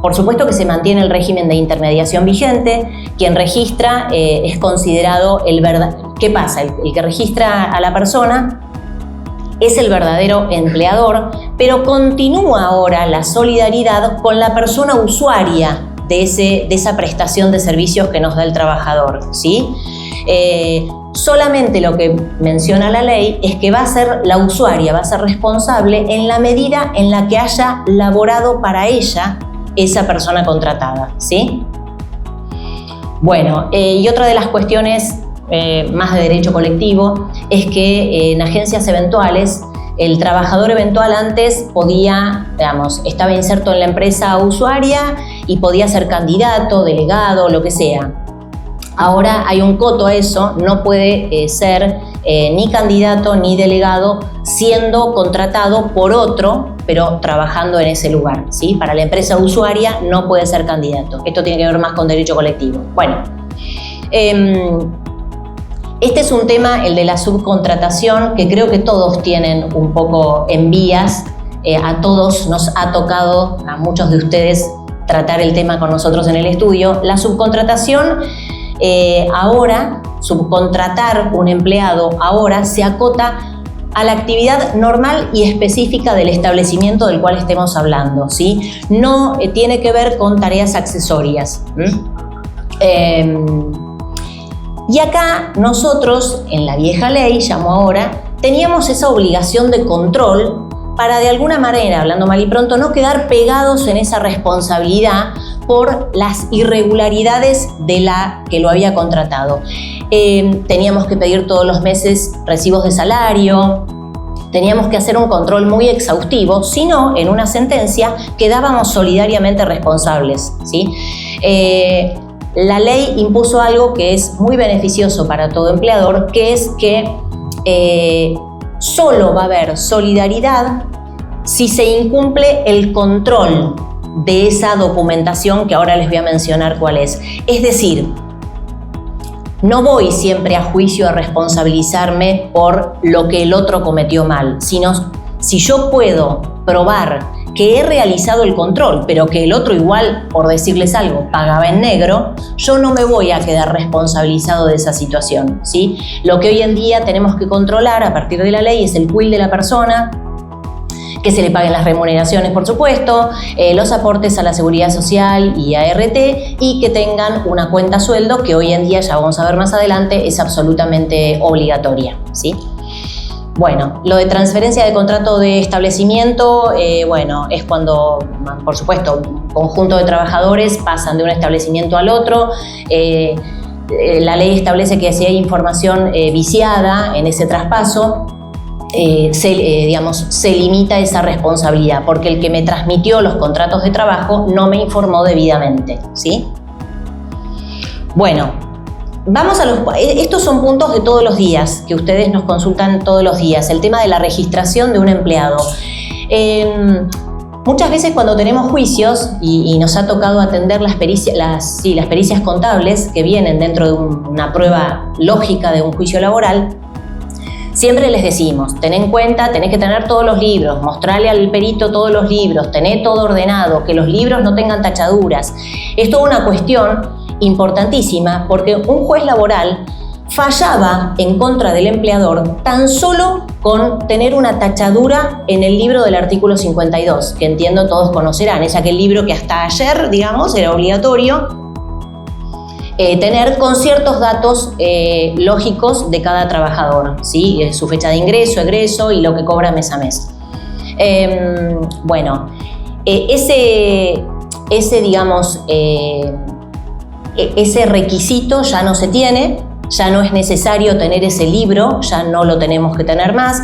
Por supuesto que se mantiene el régimen de intermediación vigente. Quien registra es considerado el verdadero. ¿Qué pasa? El que registra a la persona es el verdadero empleador, pero continúa ahora la solidaridad con la persona usuaria de esa prestación de servicios que nos da el trabajador, ¿sí? Solamente lo que menciona la ley es que va a ser la usuaria, va a ser responsable en la medida en la que haya laborado para ella esa persona contratada, ¿sí? Bueno, y otra de las cuestiones más de derecho colectivo es que en agencias eventuales el trabajador eventual antes podía, digamos, estaba inserto en la empresa usuaria y podía ser candidato, delegado, lo que sea. Ahora hay un coto a eso, no puede ser ni candidato ni delegado siendo contratado por otro, pero trabajando en ese lugar, ¿sí? Para la empresa usuaria no puede ser candidato. Esto tiene que ver más con derecho colectivo. Bueno, este es un tema, el de la subcontratación, que creo que todos tienen un poco en vías. A todos nos ha tocado, a muchos de ustedes, tratar el tema con nosotros en el estudio. La subcontratación ahora, subcontratar un empleado ahora se acota a la actividad normal y específica del establecimiento del cual estemos hablando, ¿sí? No tiene que ver con tareas accesorias. Y acá nosotros, en la vieja ley, llamo ahora, teníamos esa obligación de control para de alguna manera, hablando mal y pronto, no quedar pegados en esa responsabilidad por las irregularidades de la que lo había contratado. Teníamos que pedir todos los meses recibos de salario, teníamos que hacer un control muy exhaustivo, si no, en una sentencia quedábamos solidariamente responsables, ¿sí? La ley impuso algo que es muy beneficioso para todo empleador, que es que solo va a haber solidaridad si se incumple el control de esa documentación que ahora les voy a mencionar cuál es. Es decir, no voy siempre a juicio a responsabilizarme por lo que el otro cometió mal, sino si yo puedo probar que he realizado el control, pero que el otro igual, por decirles algo, pagaba en negro, yo no me voy a quedar responsabilizado de esa situación, ¿sí? Lo que hoy en día tenemos que controlar a partir de la ley es el quil de la persona, que se le paguen las remuneraciones, por supuesto, los aportes a la seguridad social y ART, y que tengan una cuenta sueldo que hoy en día, ya vamos a ver más adelante, es absolutamente obligatoria, ¿sí? Bueno, lo de transferencia de contrato de establecimiento, bueno, es cuando, por supuesto, un conjunto de trabajadores pasan de un establecimiento al otro. La ley establece que si hay información viciada en ese traspaso, se limita esa responsabilidad, porque el que me transmitió los contratos de trabajo no me informó debidamente, ¿sí? Bueno, vamos a estos son puntos de todos los días, que ustedes nos consultan todos los días, el tema de la registración de un empleado. Muchas veces cuando tenemos juicios y nos ha tocado atender las pericias contables que vienen dentro de una prueba lógica de un juicio laboral, siempre les decimos, ten en cuenta, tenés que tener todos los libros, mostrarle al perito todos los libros, tener todo ordenado, que los libros no tengan tachaduras. Es toda una cuestión importantísima porque un juez laboral fallaba en contra del empleador tan solo con tener una tachadura en el libro del artículo 52, que entiendo todos conocerán, es aquel libro que hasta ayer, digamos, era obligatorio tener con ciertos datos lógicos de cada trabajador, ¿sí? Su fecha de ingreso, egreso y lo que cobra mes a mes. Bueno, ese requisito ya no se tiene, ya no es necesario tener ese libro, ya no lo tenemos que tener más,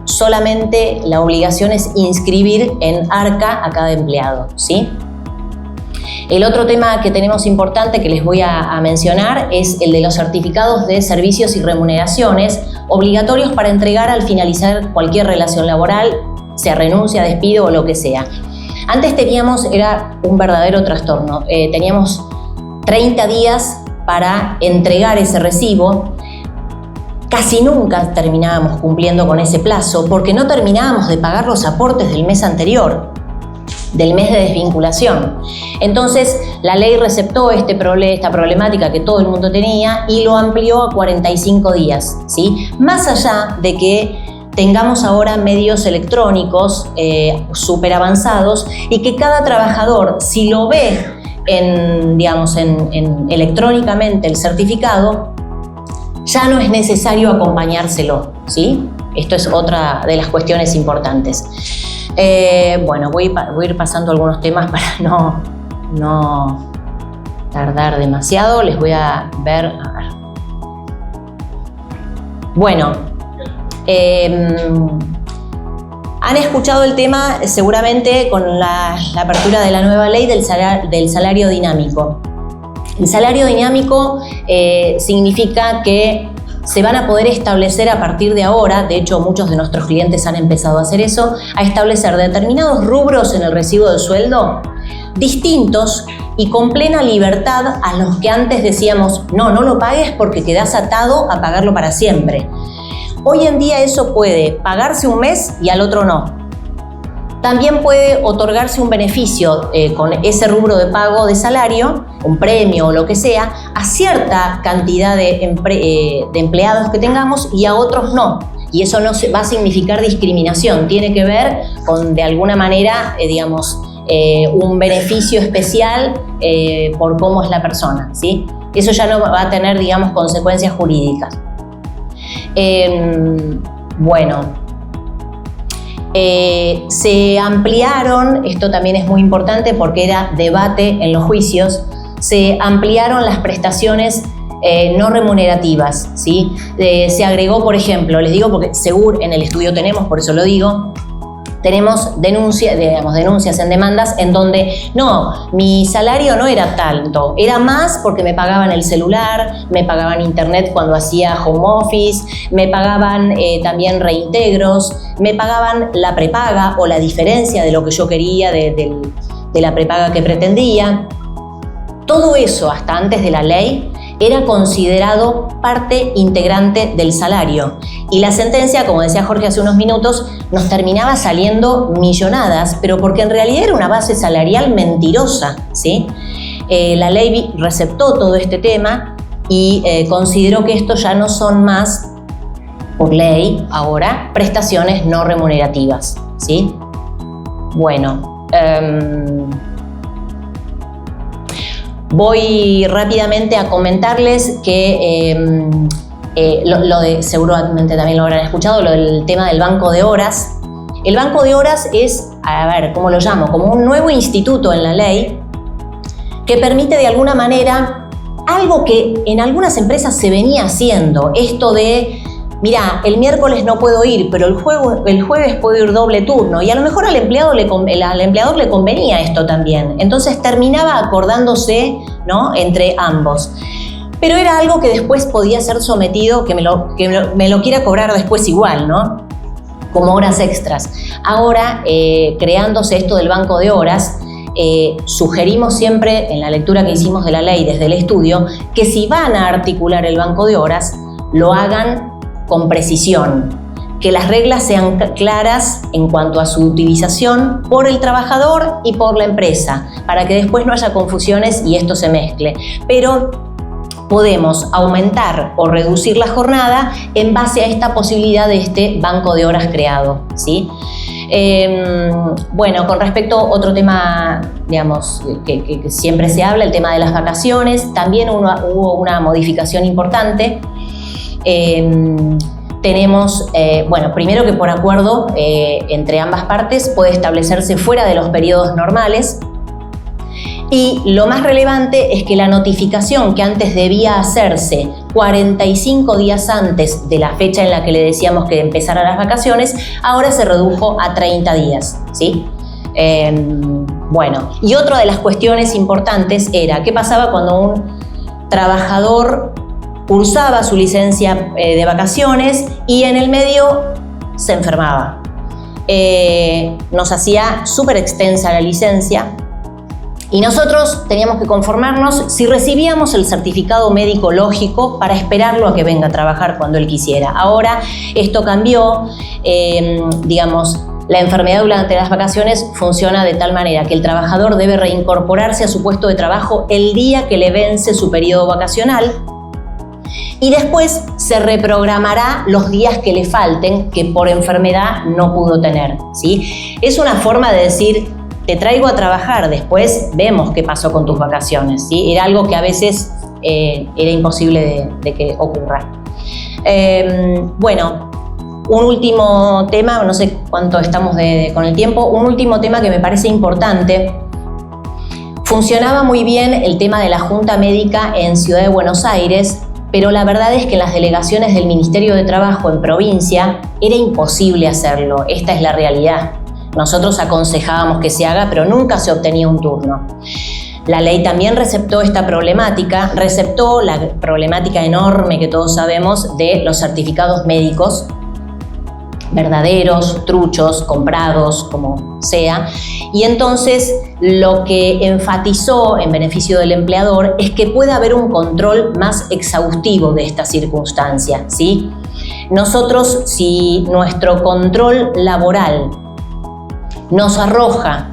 solamente la obligación es inscribir en ARCA a cada empleado, ¿sí? El otro tema que tenemos importante que les voy a mencionar es el de los certificados de servicios y remuneraciones obligatorios para entregar al finalizar cualquier relación laboral, sea renuncia, despido o lo que sea. Antes era un verdadero trastorno. Teníamos 30 días para entregar ese recibo. Casi nunca terminábamos cumpliendo con ese plazo porque no terminábamos de pagar los aportes del mes anterior, del mes de desvinculación. Entonces, la ley receptó esta problemática que todo el mundo tenía y lo amplió a 45 días, ¿sí? Más allá de que tengamos ahora medios electrónicos súper avanzados y que cada trabajador, si lo ve electrónicamente el certificado, ya no es necesario acompañárselo, ¿sí? Esto es otra de las cuestiones importantes. Bueno, voy a ir pasando algunos temas para no tardar demasiado. Les voy a ver. Bueno, han escuchado el tema seguramente con la apertura de la nueva ley del salario dinámico. El salario dinámico significa que se van a poder establecer a partir de ahora, de hecho muchos de nuestros clientes han empezado a hacer eso, a establecer determinados rubros en el recibo de sueldo distintos y con plena libertad a los que antes decíamos no lo pagues porque quedás atado a pagarlo para siempre. Hoy en día eso puede pagarse un mes y al otro no. También puede otorgarse un beneficio con ese rubro de pago de salario, un premio o lo que sea, a cierta cantidad de empleados que tengamos y a otros no. Y eso no va a significar discriminación, tiene que ver con, de alguna manera, un beneficio especial por cómo es la persona, ¿sí? Eso ya no va a tener, consecuencias jurídicas. Se ampliaron, esto también es muy importante porque era debate en los juicios, se ampliaron las prestaciones no remunerativas, ¿sí? Se agregó, por ejemplo, les digo porque seguro en el estudio tenemos, por eso lo digo, tenemos denuncias en demandas en donde no, mi salario no era tanto, era más porque me pagaban el celular, me pagaban internet cuando hacía home office, me pagaban también reintegros, me pagaban la prepaga o la diferencia de lo que yo quería de la prepaga que pretendía. Todo eso, hasta antes de la ley, era considerado parte integrante del salario. Y la sentencia, como decía Jorge hace unos minutos, nos terminaba saliendo millonadas, pero porque en realidad era una base salarial mentirosa, ¿sí? La ley receptó todo este tema y consideró que esto ya no son más, por ley, ahora, prestaciones no remunerativas, ¿sí? Bueno, voy rápidamente a comentarles que seguramente también lo habrán escuchado, lo del tema del banco de horas. El banco de horas es, a ver, ¿cómo lo llamo? Como un nuevo instituto en la ley que permite de alguna manera algo que en algunas empresas se venía haciendo, esto de, mira, el miércoles no puedo ir, pero el jueves puedo ir doble turno, y a lo mejor al empleador le convenía esto también. Entonces terminaba acordándose, ¿no?, entre ambos. Pero era algo que después podía ser sometido, que me lo quiera cobrar después igual, ¿no?, como horas extras. Ahora, creándose esto del banco de horas, sugerimos siempre en la lectura que hicimos de la ley desde el estudio que si van a articular el banco de horas, lo hagan con precisión, que las reglas sean claras en cuanto a su utilización por el trabajador y por la empresa, para que después no haya confusiones y esto se mezcle. Pero podemos aumentar o reducir la jornada en base a esta posibilidad de este banco de horas creado, ¿sí? Bueno, con respecto a otro tema, que siempre se habla, el tema de las vacaciones, también hubo una modificación importante. Tenemos, primero que por acuerdo entre ambas partes puede establecerse fuera de los periodos normales, y lo más relevante es que la notificación que antes debía hacerse 45 días antes de la fecha en la que le decíamos que empezaran las vacaciones, ahora se redujo a 30 días, ¿sí? Y otra de las cuestiones importantes era qué pasaba cuando un trabajador cursaba su licencia de vacaciones y en el medio se enfermaba. Nos hacía súper extensa la licencia y nosotros teníamos que conformarnos si recibíamos el certificado médico lógico para esperarlo a que venga a trabajar cuando él quisiera. Ahora esto cambió, la enfermedad durante las vacaciones funciona de tal manera que el trabajador debe reincorporarse a su puesto de trabajo el día que le vence su periodo vacacional, y después se reprogramará los días que le falten, que por enfermedad no pudo tener, ¿sí? Es una forma de decir, te traigo a trabajar, después vemos qué pasó con tus vacaciones, ¿sí? Era algo que a veces era imposible de que ocurra. Bueno, un último tema, no sé cuánto estamos con el tiempo, un último tema que me parece importante. Funcionaba muy bien el tema de la Junta Médica en Ciudad de Buenos Aires, pero la verdad es que en las delegaciones del Ministerio de Trabajo en provincia era imposible hacerlo, esta es la realidad. Nosotros aconsejábamos que se haga, pero nunca se obtenía un turno. La ley también receptó esta problemática, receptó la problemática enorme que todos sabemos de los certificados médicos, verdaderos, truchos, comprados, como sea. Y entonces lo que enfatizó en beneficio del empleador es que pueda haber un control más exhaustivo de esta circunstancia, ¿sí? Nosotros, si nuestro control laboral nos arroja,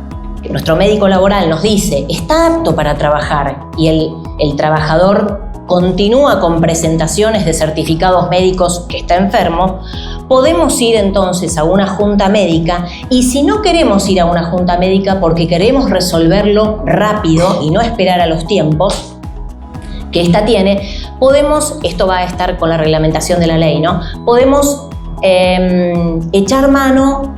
nuestro médico laboral nos dice está apto para trabajar y el trabajador continúa con presentaciones de certificados médicos que está enfermo, podemos ir entonces a una junta médica y si no queremos ir a una junta médica porque queremos resolverlo rápido y no esperar a los tiempos que esta tiene, podemos, esto va a estar con la reglamentación de la ley, ¿no? Podemos echar mano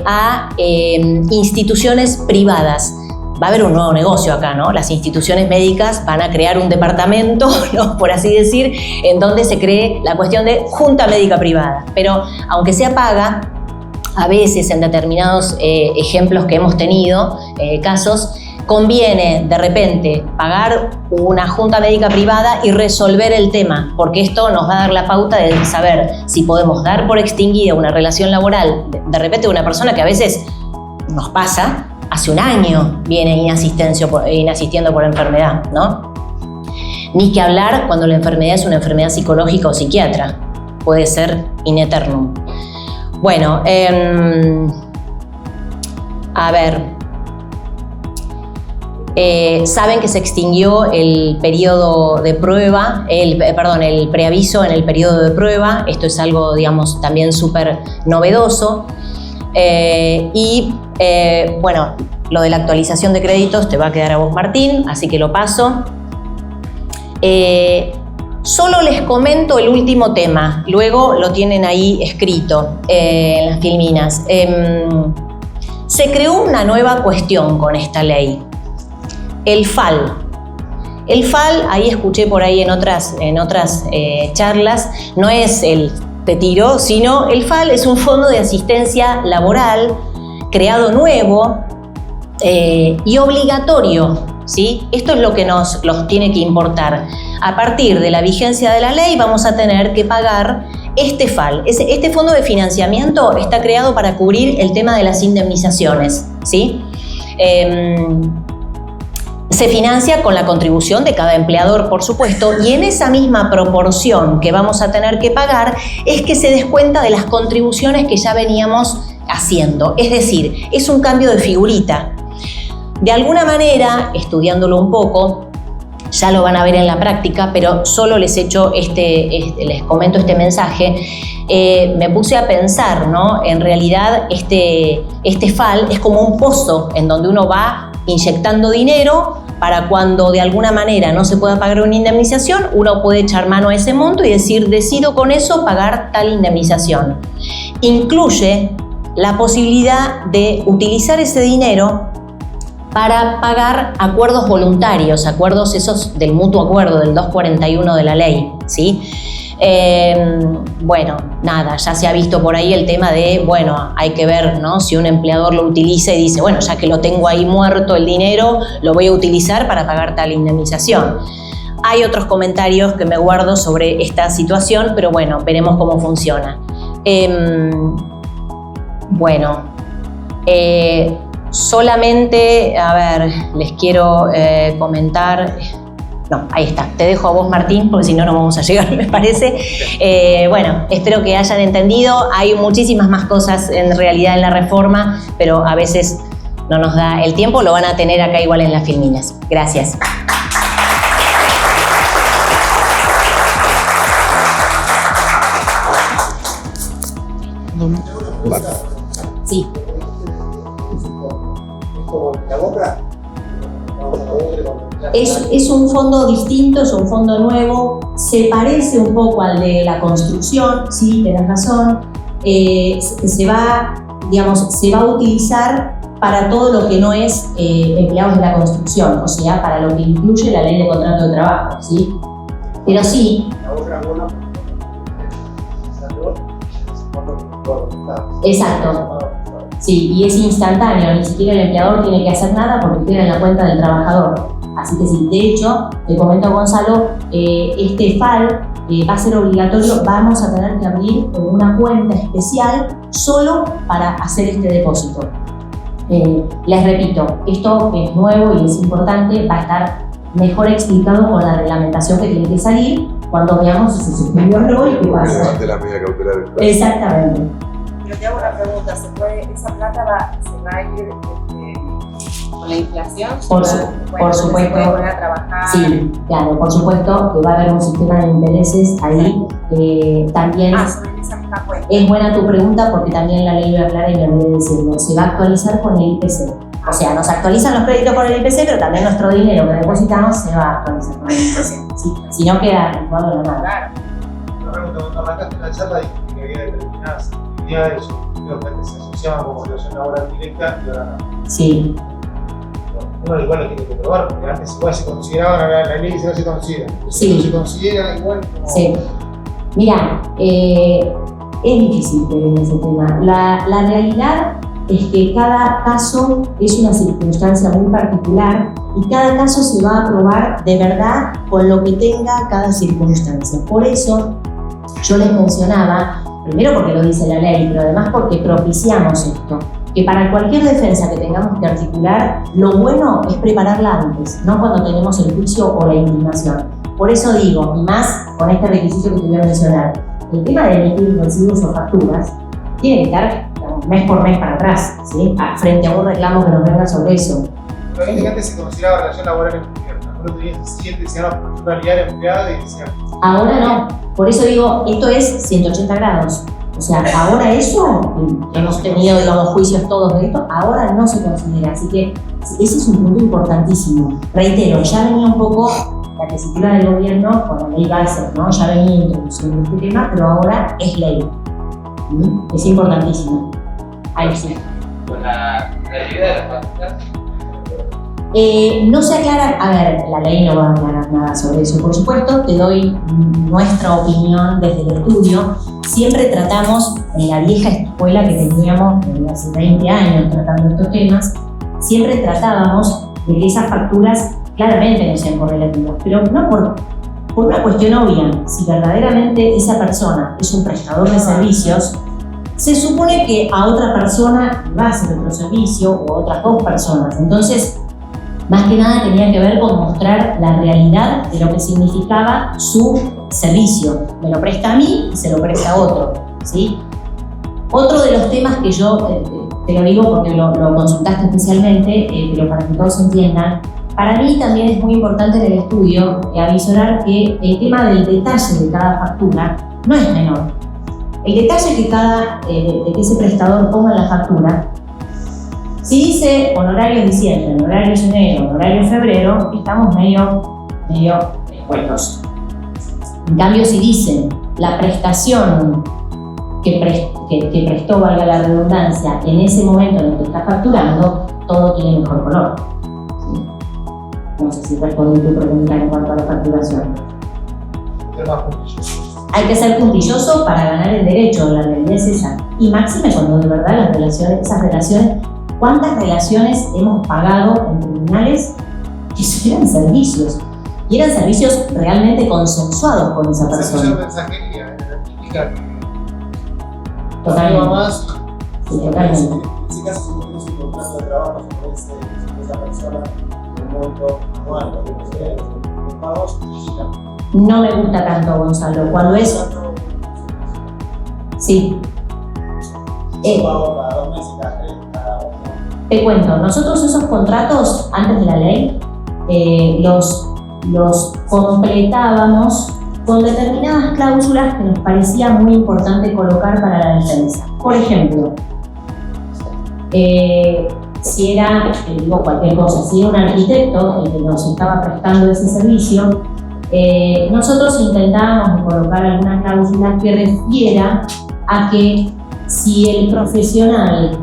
a instituciones privadas. Va a haber un nuevo negocio acá, ¿no? Las instituciones médicas van a crear un departamento, ¿no? Por así decir, en donde se cree la cuestión de junta médica privada. Pero aunque sea paga, a veces en determinados ejemplos que hemos tenido, casos, conviene de repente pagar una junta médica privada y resolver el tema, porque esto nos va a dar la pauta de saber si podemos dar por extinguida una relación laboral de repente de una persona que a veces nos pasa, hace un año viene inasistiendo por enfermedad, ¿no? Ni que hablar cuando la enfermedad es una enfermedad psicológica o psiquiatra, puede ser in aeternum. Bueno, a ver. Saben que se extinguió el periodo de prueba, el preaviso en el periodo de prueba. Esto es algo, digamos, también súper novedoso. Bueno, lo de la actualización de créditos te va a quedar a vos, Martín, así que lo paso. Solo les comento el último tema, luego lo tienen ahí escrito en las filminas. Se creó una nueva cuestión con esta ley. El FAL. El FAL, ahí escuché por ahí en otras charlas, no es el te tiro, sino el FAL es un fondo de asistencia laboral creado nuevo y obligatorio, ¿sí? Esto es lo que nos tiene que importar. A partir de la vigencia de la ley vamos a tener que pagar este FAL. Este fondo de financiamiento está creado para cubrir el tema de las indemnizaciones, ¿sí? Se financia con la contribución de cada empleador, por supuesto, y en esa misma proporción que vamos a tener que pagar es que se descuenta de las contribuciones que ya veníamos haciendo. Es decir, es un cambio de figurita. De alguna manera, estudiándolo un poco, ya lo van a ver en la práctica, pero solo les echo les comento este mensaje. Me puse a pensar, ¿no? En realidad, este FAL es como un pozo en donde uno va inyectando dinero para cuando de alguna manera no se pueda pagar una indemnización, uno puede echar mano a ese monto y decir, decido con eso pagar tal indemnización. Incluye la posibilidad de utilizar ese dinero para pagar acuerdos voluntarios, acuerdos esos del mutuo acuerdo, del 241 de la ley, ¿sí? Bueno, nada, ya se ha visto por ahí el tema de, bueno, hay que ver, ¿no? Si un empleador lo utiliza y dice, bueno, ya que lo tengo ahí muerto el dinero, lo voy a utilizar para pagar tal indemnización. Hay otros comentarios que me guardo sobre esta situación, pero bueno, veremos cómo funciona. Solamente, a ver, les quiero comentar. No, ahí está. Te dejo a vos, Martín, porque si no, no vamos a llegar, me parece. Bueno, espero que hayan entendido. Hay muchísimas más cosas en realidad en la reforma, pero a veces no nos da el tiempo. Lo van a tener acá igual en las filminas. Gracias. Sí.
Esto
Es un fondo distinto, es un fondo nuevo, se parece un poco al de la construcción, sí, tenés razón. Se va a utilizar para todo lo que no es empleados de la construcción, o sea, para lo que incluye la ley de contrato de trabajo, ¿sí? Pero sí. Exacto. Sí, y es instantáneo, ni siquiera el empleador tiene que hacer nada porque queda en la cuenta del trabajador. Así que sí, de hecho, te comento, Gonzalo, este FAL va a ser obligatorio, vamos a tener que abrir una cuenta especial solo para hacer este depósito. Les repito, esto es nuevo y es importante, va a estar mejor explicado con la reglamentación que tiene que salir cuando veamos si se suspendió o no y qué pasa.
Levante la medida cautelar.
Exactamente.
Yo te hago una pregunta, ¿esa plata se va a ir con la inflación?
Por supuesto.
¿Se puede poner a trabajar?
Sí, claro, por supuesto que va a haber un sistema de intereses ahí. También
sobre esa misma cuenta.
es buena tu pregunta porque también la ley lo aclara y me olvidé decirlo. Se va a actualizar con el IPC. O sea, nos actualizan los créditos por el IPC, pero también nuestro dinero que depositamos se va a actualizar con el IPC. Sí, si no queda igual o nada.
Claro.
Una pregunta, cuando arrancaste una charla dijiste que había determinadas actividades o que antes se asociaban como relación laboral directa y ahora no.
Sí.
Uno igual lo tiene que probar, porque antes igual se consideraban, ahora la ley dice no se considera.
Sí.
No se considera igual como...
Sí. Mira, es difícil ver ese tema. La realidad es que cada caso es una circunstancia muy particular y cada caso se va a aprobar de verdad con lo que tenga cada circunstancia. Por eso yo les mencionaba, primero porque lo dice la ley, pero además porque propiciamos esto, que para cualquier defensa que tengamos que articular, lo bueno es prepararla antes, no cuando tenemos el juicio o la indignación. Por eso digo, y más con este requisito que te voy a mencionar, el tema de emitir recibos o facturas tiene que estar mes por mes para atrás, ¿sí? Frente a un reclamo que nos venga sobre eso.
Pero viste que antes se consideraba relación laboral encubierta. Uno tenía siguiente, se llama personalidad del empleado y decía...
Ahora no, por eso digo, esto es 180 grados. O sea, ahora eso, que hemos tenido, digamos, juicios todos de esto, ahora no se considera. Así que ese es un punto importantísimo. Reitero, ya venía un poco la tesitura del gobierno con la ley Balcer, ¿no? Ya venía introduciendo este tema, pero ahora es ley. Es importantísimo. Ahí sí.
Con la realidad de las facturas.
No se aclara, a ver, la ley no va a aclarar nada sobre eso, por supuesto, te doy nuestra opinión desde el estudio. Siempre tratamos, en la vieja escuela que teníamos desde hace 20 años tratando estos temas, siempre tratábamos de que esas facturas claramente no sean correlativas, pero no por una cuestión obvia. Si verdaderamente esa persona es un prestador de servicios, se supone que a otra persona va a hacer otro servicio o a otras dos personas. Entonces, más que nada tenía que ver con mostrar la realidad de lo que significaba su servicio. Me lo presta a mí y se lo presta a otro, ¿sí? Otro de los temas que yo, te lo digo porque lo consultaste especialmente, pero para que todos entiendan, para mí también es muy importante en el estudio avisorar que el tema del detalle de cada factura no es menor. El detalle de que ese prestador ponga en la factura, si dice honorario diciembre, honorario enero, honorario febrero, estamos medio escuetos. En cambio, si dicen la prestación que prestó, valga la redundancia, en ese momento en el que está facturando, todo tiene mejor color. ¿Sí? No sé si respondí tu pregunta en cuanto a la facturación. Hay que ser puntilloso para ganar el derecho, la realidad es esa. Y máxime cuando de verdad esas relaciones, ¿cuántas relaciones hemos pagado en tribunales que eran servicios? Y eran servicios realmente consensuados con esa persona.
Esa mensajería, la típica que...
Totalmente.
Más,
Sí, totalmente.
En ese caso, si no tienes un contrato de trabajo con esa persona, un monto anual, lo que sea, los pagos,
No me gusta tanto, Gonzalo. Cuando es... Sí.
pago cada 2 meses, cada 1.
Te cuento, nosotros esos contratos, antes de la ley, los completábamos con determinadas cláusulas que nos parecía muy importante colocar para la defensa. Por ejemplo, si era, digo cualquier cosa, si era un arquitecto el que nos estaba prestando ese servicio, nosotros intentábamos colocar alguna cláusula que refiera a que si el profesional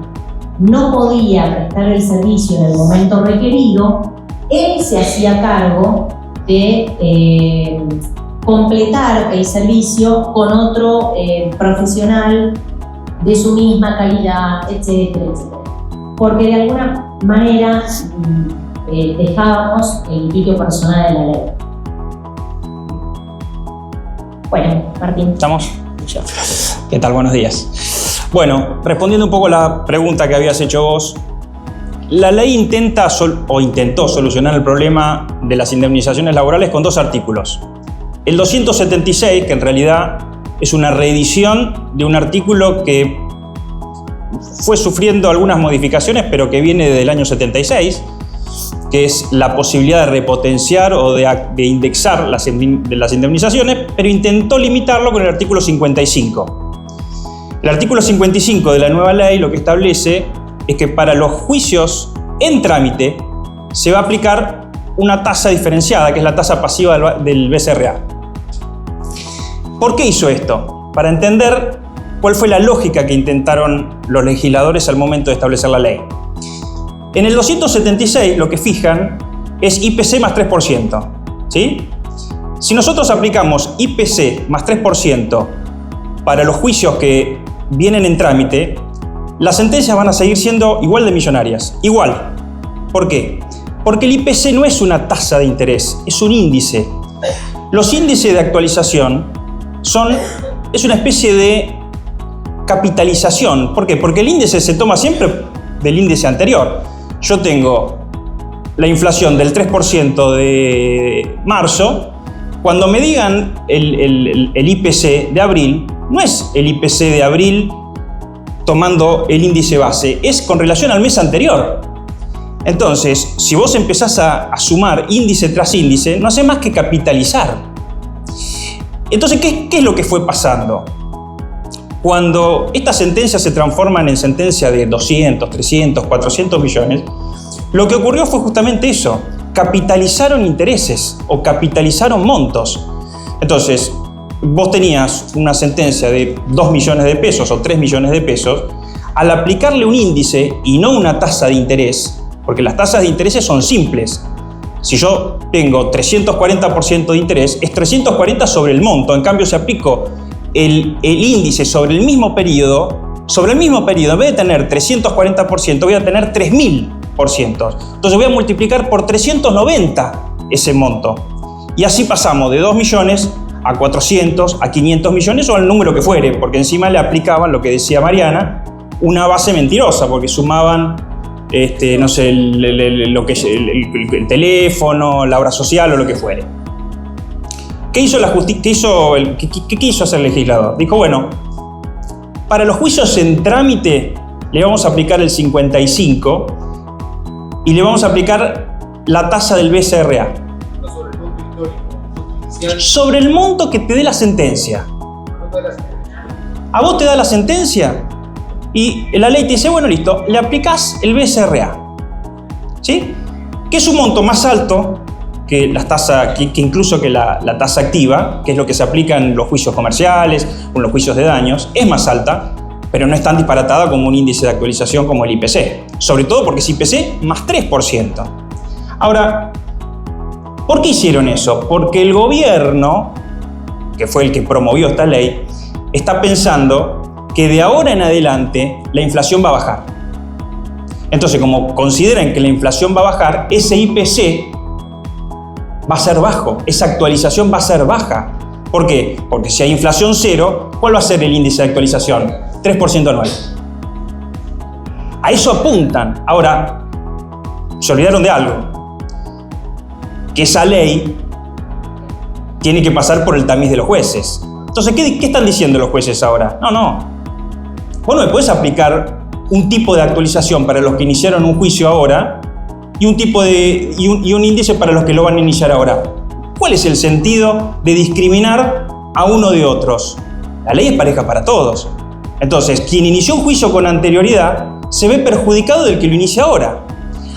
no podía prestar el servicio en el momento requerido, él se hacía cargo de completar el servicio con otro profesional de su misma calidad, etcétera, etcétera. Porque de alguna manera dejábamos el litigio personal de la ley. Bueno, Martín.
¿Estamos? ¿Qué tal? Buenos días. Bueno, respondiendo un poco a la pregunta que habías hecho vos, la ley intentó solucionar el problema de las indemnizaciones laborales con 2 artículos. El 276, que en realidad es una reedición de un artículo que fue sufriendo algunas modificaciones, pero que viene desde el año 76, que es la posibilidad de repotenciar o de indexar las indemnizaciones, pero intentó limitarlo con el artículo 55. El artículo 55 de la nueva ley lo que establece es que para los juicios en trámite se va a aplicar una tasa diferenciada, que es la tasa pasiva del BCRA. ¿Por qué hizo esto? Para entender cuál fue la lógica que intentaron los legisladores al momento de establecer la ley. En el 276 lo que fijan es IPC más 3%, ¿sí? Si nosotros aplicamos IPC más 3% para los juicios que vienen en trámite, las sentencias van a seguir siendo igual de millonarias. Igual. ¿Por qué? Porque el IPC no es una tasa de interés, es un índice. Los índices de actualización es una especie de capitalización. ¿Por qué? Porque el índice se toma siempre del índice anterior. Yo tengo la inflación del 3% de marzo. Cuando me digan el IPC de abril, no es el IPC de abril tomando el índice base, es con relación al mes anterior. Entonces, si vos empezás a sumar índice tras índice, no hace más que capitalizar. Entonces, ¿qué es lo que fue pasando? Cuando estas sentencias se transforman en sentencias de 200, 300, 400 millones, lo que ocurrió fue justamente eso. Capitalizaron intereses o capitalizaron montos. Entonces, vos tenías una sentencia de 2 millones de pesos o 3 millones de pesos, al aplicarle un índice y no una tasa de interés, porque las tasas de interés son simples. Si yo tengo 340% de interés, es 340 sobre el monto. En cambio, si aplico el índice sobre el mismo periodo, en vez de tener 340%, voy a tener 3000%. Entonces voy a multiplicar por 390 ese monto. Y así pasamos de 2 millones a 400, a 500 millones o al número que fuere, porque encima le aplicaban, lo que decía Mariana, una base mentirosa, porque sumaban no sé, lo que es el teléfono, la obra social o lo que fuere. ¿Qué hizo la justicia? ¿Qué quiso hacer el legislador? Dijo, bueno, para los juicios en trámite le vamos a aplicar el 55 y le vamos a aplicar la tasa del BCRA.
No sobre el monto histórico, inicial.
Sobre el monto que te dé la sentencia. A vos te da la sentencia y la ley te dice, bueno, listo, le aplicás el BCRA, ¿sí? Que es un monto más alto que las tasas, que incluso que la tasa activa, que es lo que se aplica en los juicios comerciales o en los juicios de daños, es más alta, pero no es tan disparatada como un índice de actualización como el IPC. Sobre todo porque es IPC más 3%. Ahora, ¿por qué hicieron eso? Porque el gobierno, que fue el que promovió esta ley, está pensando que de ahora en adelante la inflación va a bajar. Entonces, como consideran que la inflación va a bajar, ese IPC va a ser bajo, esa actualización va a ser baja. ¿Por qué? Porque si hay inflación cero, ¿cuál va a ser el índice de actualización? 3% anual. A eso apuntan. Ahora, se olvidaron de algo. Que esa ley tiene que pasar por el tamiz de los jueces. Entonces, ¿qué están diciendo los jueces ahora? No. Vos no me podés aplicar un tipo de actualización para los que iniciaron un juicio ahora y un índice para los que lo van a iniciar ahora. ¿Cuál es el sentido de discriminar a uno de otros? La ley es pareja para todos. Entonces, quien inició un juicio con anterioridad se ve perjudicado del que lo inicia ahora.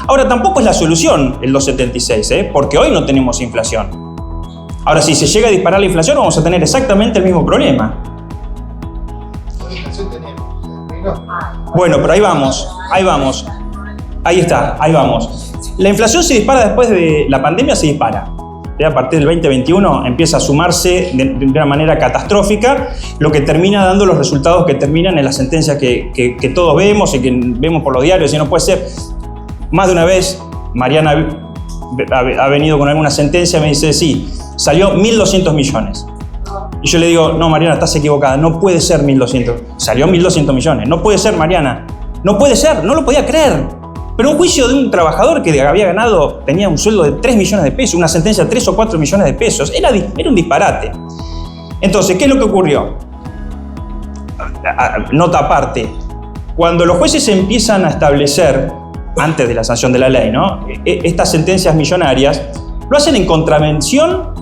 Ahora, tampoco es la solución el 2,76, porque hoy no tenemos inflación. Ahora, si se llega a disparar la inflación, vamos a tener exactamente el mismo problema. Bueno, pero ahí vamos. Ahí está, ahí vamos. La inflación se dispara después de la pandemia, se dispara. A partir del 2021 empieza a sumarse de una manera catastrófica, lo que termina dando los resultados que terminan en las sentencias que todos vemos y que vemos por los diarios. Y no puede ser. Más de una vez, Mariana ha venido con alguna sentencia y me dice, sí, salió 1.200 millones. Y yo le digo, no, Mariana, estás equivocada, no puede ser 1.200. Salió 1.200 millones. No puede ser, Mariana. No puede ser, no lo podía creer. Pero un juicio de un trabajador que había ganado, tenía un sueldo de 3 millones de pesos, una sentencia de 3 o 4 millones de pesos, era un disparate. Entonces, ¿qué es lo que ocurrió? Nota aparte, cuando los jueces empiezan a establecer, antes de la sanción de la ley, ¿no?, estas sentencias millonarias, lo hacen en contravención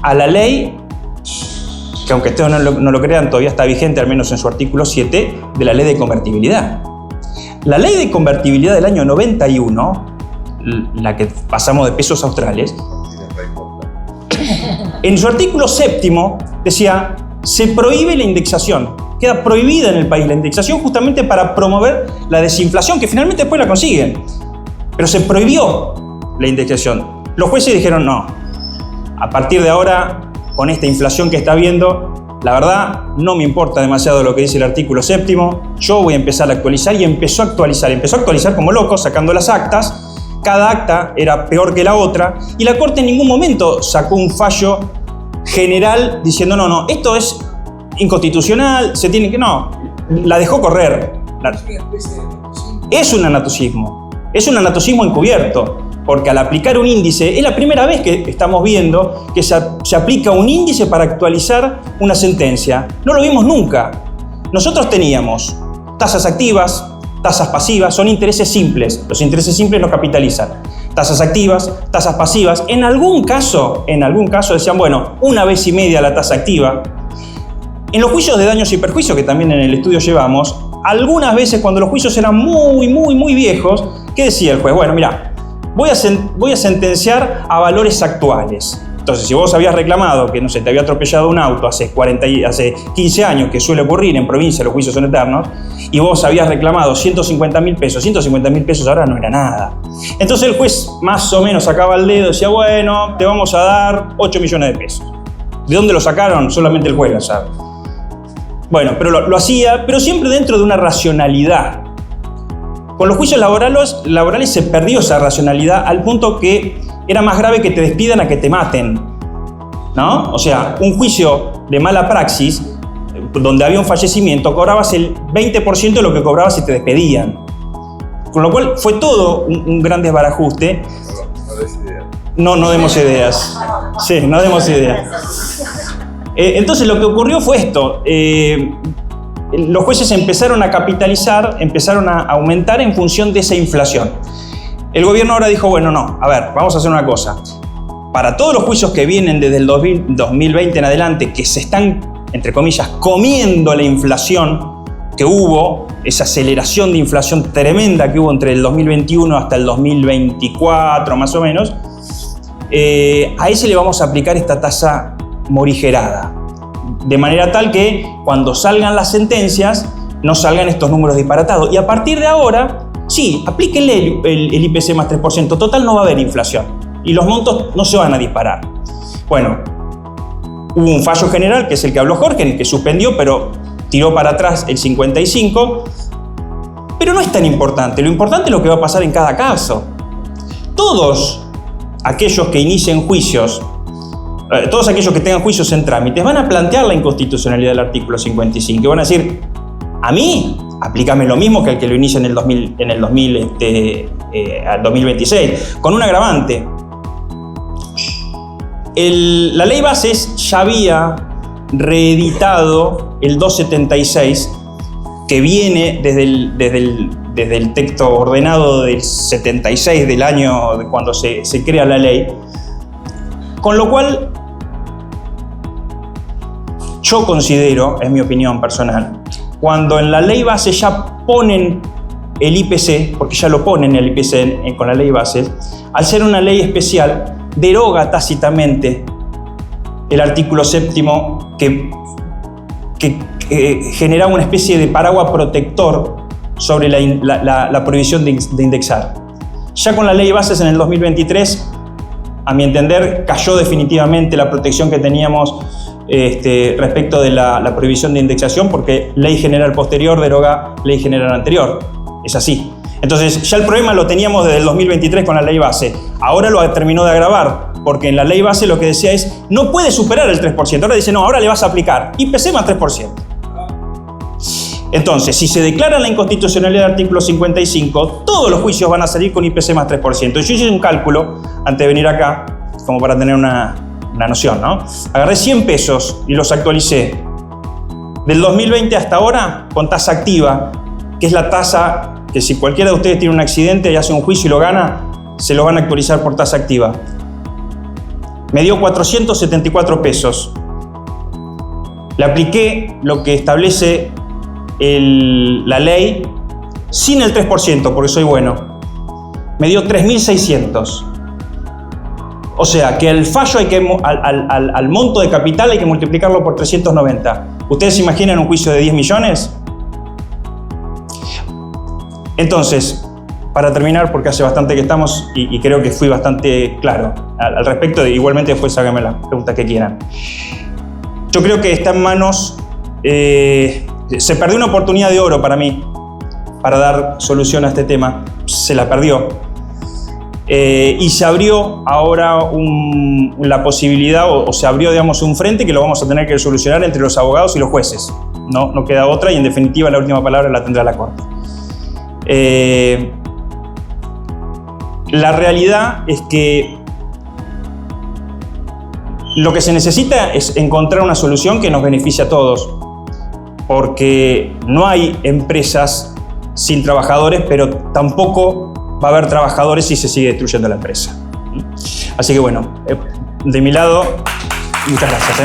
a la ley, que aunque ustedes no lo crean, todavía está vigente, al menos en su artículo 7, de la ley de convertibilidad. La ley de convertibilidad del año 91, la que pasamos de pesos australes, en su artículo 7 decía, se prohíbe la indexación. Queda prohibida en el país la indexación justamente para promover la desinflación, que finalmente después la consiguen. Pero se prohibió la indexación. Los jueces dijeron, no, a partir de ahora, con esta inflación que está habiendo, la verdad, no me importa demasiado lo que dice el artículo 7, yo voy a empezar a actualizar, y empezó a actualizar como loco, sacando las actas. Cada acta era peor que la otra, y la Corte en ningún momento sacó un fallo general diciendo, no, esto es inconstitucional, se tiene que... No, la dejó correr. Es un anatocismo encubierto. Porque al aplicar un índice, es la primera vez que estamos viendo que se aplica un índice para actualizar una sentencia. No lo vimos nunca. Nosotros teníamos tasas activas, tasas pasivas, son intereses simples. Los intereses simples los capitalizan. Tasas activas, tasas pasivas. En algún caso decían, bueno, 1,5 veces la tasa activa. En los juicios de daños y perjuicios, que también en el estudio llevamos, algunas veces cuando los juicios eran muy viejos, ¿qué decía el juez? Bueno, mira, voy a sentenciar a valores actuales. Entonces, si vos habías reclamado que, no sé, te había atropellado un auto hace 15 años, que suele ocurrir en provincia, los juicios son eternos, y vos habías reclamado 150.000 pesos, 150.000 pesos ahora no era nada. Entonces el juez más o menos sacaba el dedo y decía, bueno, te vamos a dar 8 millones de pesos. ¿De dónde lo sacaron? Solamente el juez lo sabe. Bueno, pero lo hacía, pero siempre dentro de una racionalidad. Con los juicios laborales se perdió esa racionalidad al punto que era más grave que te despidan a que te maten, ¿no? O sea, un juicio de mala praxis, donde había un fallecimiento, cobrabas el 20% de lo que cobrabas si te despedían. Con lo cual fue todo un gran desbarajuste. No demos ideas. Sí, no demos ideas. Entonces lo que ocurrió fue esto. Los jueces empezaron a capitalizar, empezaron a aumentar en función de esa inflación. El gobierno ahora dijo, bueno, no, a ver, vamos a hacer una cosa. Para todos los juicios que vienen desde el 2020 en adelante, que se están, entre comillas, comiendo la inflación que hubo, esa aceleración de inflación tremenda que hubo entre el 2021 hasta el 2024, más o menos, a ese le vamos a aplicar esta tasa morigerada. De manera tal que cuando salgan las sentencias no salgan estos números disparatados. Y a partir de ahora, sí, aplíquenle el IPC más 3%. Total, no va a haber inflación. Y los montos no se van a disparar. Bueno, hubo un fallo general, que es el que habló Jorge, en el que suspendió, pero tiró para atrás el 55. Pero no es tan importante. Lo importante es lo que va a pasar en cada caso. Todos aquellos que inicien juicios, todos aquellos que tengan juicios en trámites van a plantear la inconstitucionalidad del artículo 55 y van a decir, a mí, aplícame lo mismo que el que lo inicia en el 2026, con un agravante. La ley bases ya había reeditado el 276, que viene desde el texto ordenado del 76 del año de cuando se crea la ley, con lo cual yo considero, es mi opinión personal, cuando en la ley base ya ponen el IPC, porque ya lo ponen el IPC con la ley base, al ser una ley especial, deroga tácitamente el artículo 7º que generaba una especie de paraguas protector sobre la prohibición de indexar. Ya con la ley de bases en el 2023, a mi entender, cayó definitivamente la protección que teníamos respecto de la prohibición de indexación, porque ley general posterior deroga ley general anterior. Es así. Entonces, ya el problema lo teníamos desde el 2023 con la ley base. Ahora lo terminó de agravar, porque en la ley base lo que decía es no puede superar el 3%. Ahora dice, no, ahora le vas a aplicar IPC más 3%. Entonces, si se declara la inconstitucionalidad del artículo 55, todos los juicios van a salir con IPC más 3%. Yo hice un cálculo antes de venir acá, como para tener una noción, ¿no? Agarré 100 pesos y los actualicé. Del 2020 hasta ahora, con tasa activa, que es la tasa que si cualquiera de ustedes tiene un accidente y hace un juicio y lo gana, se lo van a actualizar por tasa activa. Me dio 474 pesos. Le apliqué lo que establece la ley sin el 3%, porque soy bueno. Me dio 3.600. O sea, que el fallo hay que, al monto de capital hay que multiplicarlo por 390. ¿Ustedes se imaginan un juicio de 10 millones? Entonces, para terminar, porque hace bastante que estamos y creo que fui bastante claro al respecto, igualmente después háganme las preguntas que quieran. Yo creo que está en manos, se perdió una oportunidad de oro para mí, para dar solución a este tema, se la perdió. Y se abrió ahora la posibilidad, o se abrió, digamos, un frente que lo vamos a tener que solucionar entre los abogados y los jueces. No queda otra y en definitiva la última palabra la tendrá la Corte. La realidad es que lo que se necesita es encontrar una solución que nos beneficie a todos, porque no hay empresas sin trabajadores, pero tampoco va a haber trabajadores si se sigue destruyendo la empresa. Así que bueno, de mi lado, muchas gracias.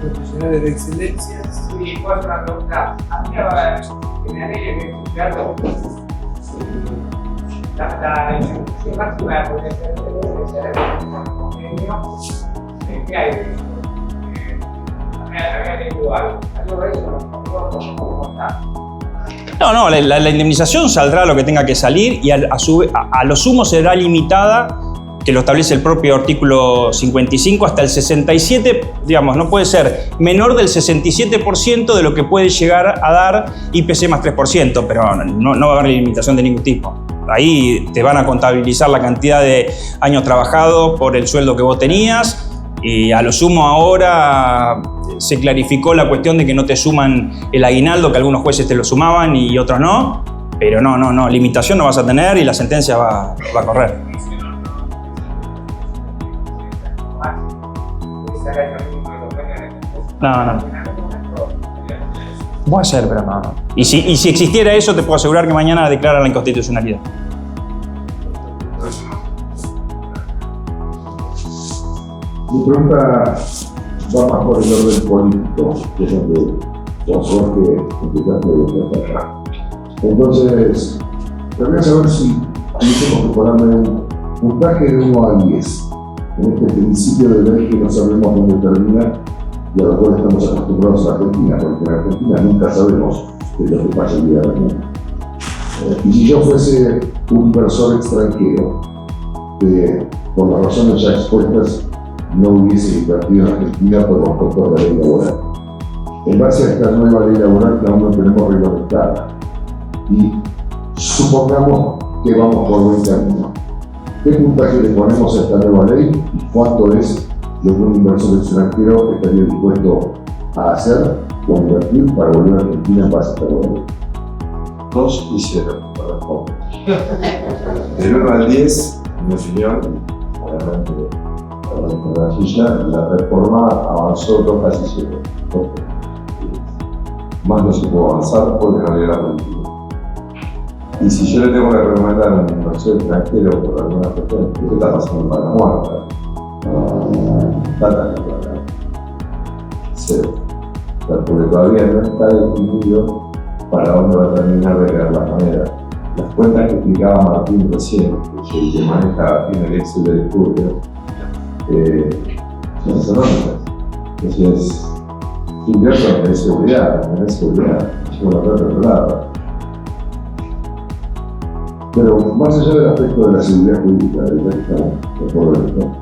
Profesionales de excelencia.
Sí, puedo hacer una pregunta. A mí que me alegra que escucharlo. La institución máxima de potencial de convenio, ¿qué hay de eso? Había leído algo de eso, ¿cómo está?
No, la indemnización saldrá lo que tenga que salir y a lo sumo será limitada, que lo establece el propio artículo 55, hasta el 67, digamos, no puede ser menor del 67% de lo que puede llegar a dar IPC más 3%, pero no va a haber limitación de ningún tipo. Ahí te van a contabilizar la cantidad de años trabajados por el sueldo que vos tenías, y a lo sumo ahora se clarificó la cuestión de que no te suman el aguinaldo, que algunos jueces te lo sumaban y otros no, pero no, limitación no vas a tener y la sentencia va a correr. No. Puede ser, pero no. Y si existiera eso, te puedo asegurar que mañana declaran la inconstitucionalidad.
Mi pregunta va más por el orden político, que es donde vos que empezaste desde acá. Entonces, quería saber si tenemos que ponerme un puntaje de 1 a 10 en este principio de ley que no sabemos dónde termina y a lo cual estamos acostumbrados a Argentina, porque en Argentina nunca sabemos qué es lo que pasa el día de mañana. Y si yo fuese un inversor extranjero que, por las razones ya expuestas, no hubiese invertido en Argentina por los costos de la ley laboral. En base a esta nueva ley laboral que aún no tenemos reglamentada, y supongamos que vamos por buen camino, ¿qué puntaje le ponemos a esta nueva ley y cuánto es lo que un inversor extranjero estaría dispuesto a hacer o invertir para volver a Argentina en base a esta nueva ley?
2 y 0 para responder. Del 1 al 10, en mi opinión, obviamente, la reforma avanzó 2 casi 7. Más no se puede avanzar porque no llega la política. Y si yo le tengo que recomendar a un inversor extranjero por alguna cuestión, ¿qué está pasando para la muerta?
Data cero. Porque todavía no está definido para dónde va a terminar de crear la moneda. Las cuentas que explicaba Martín recién, que el que maneja en el Excel del estudio, son económicas. Entonces, invierto en seguridad, yo lo veo de otro lado. Pero más allá del aspecto de la seguridad jurídica, de la que estamos de todo esto,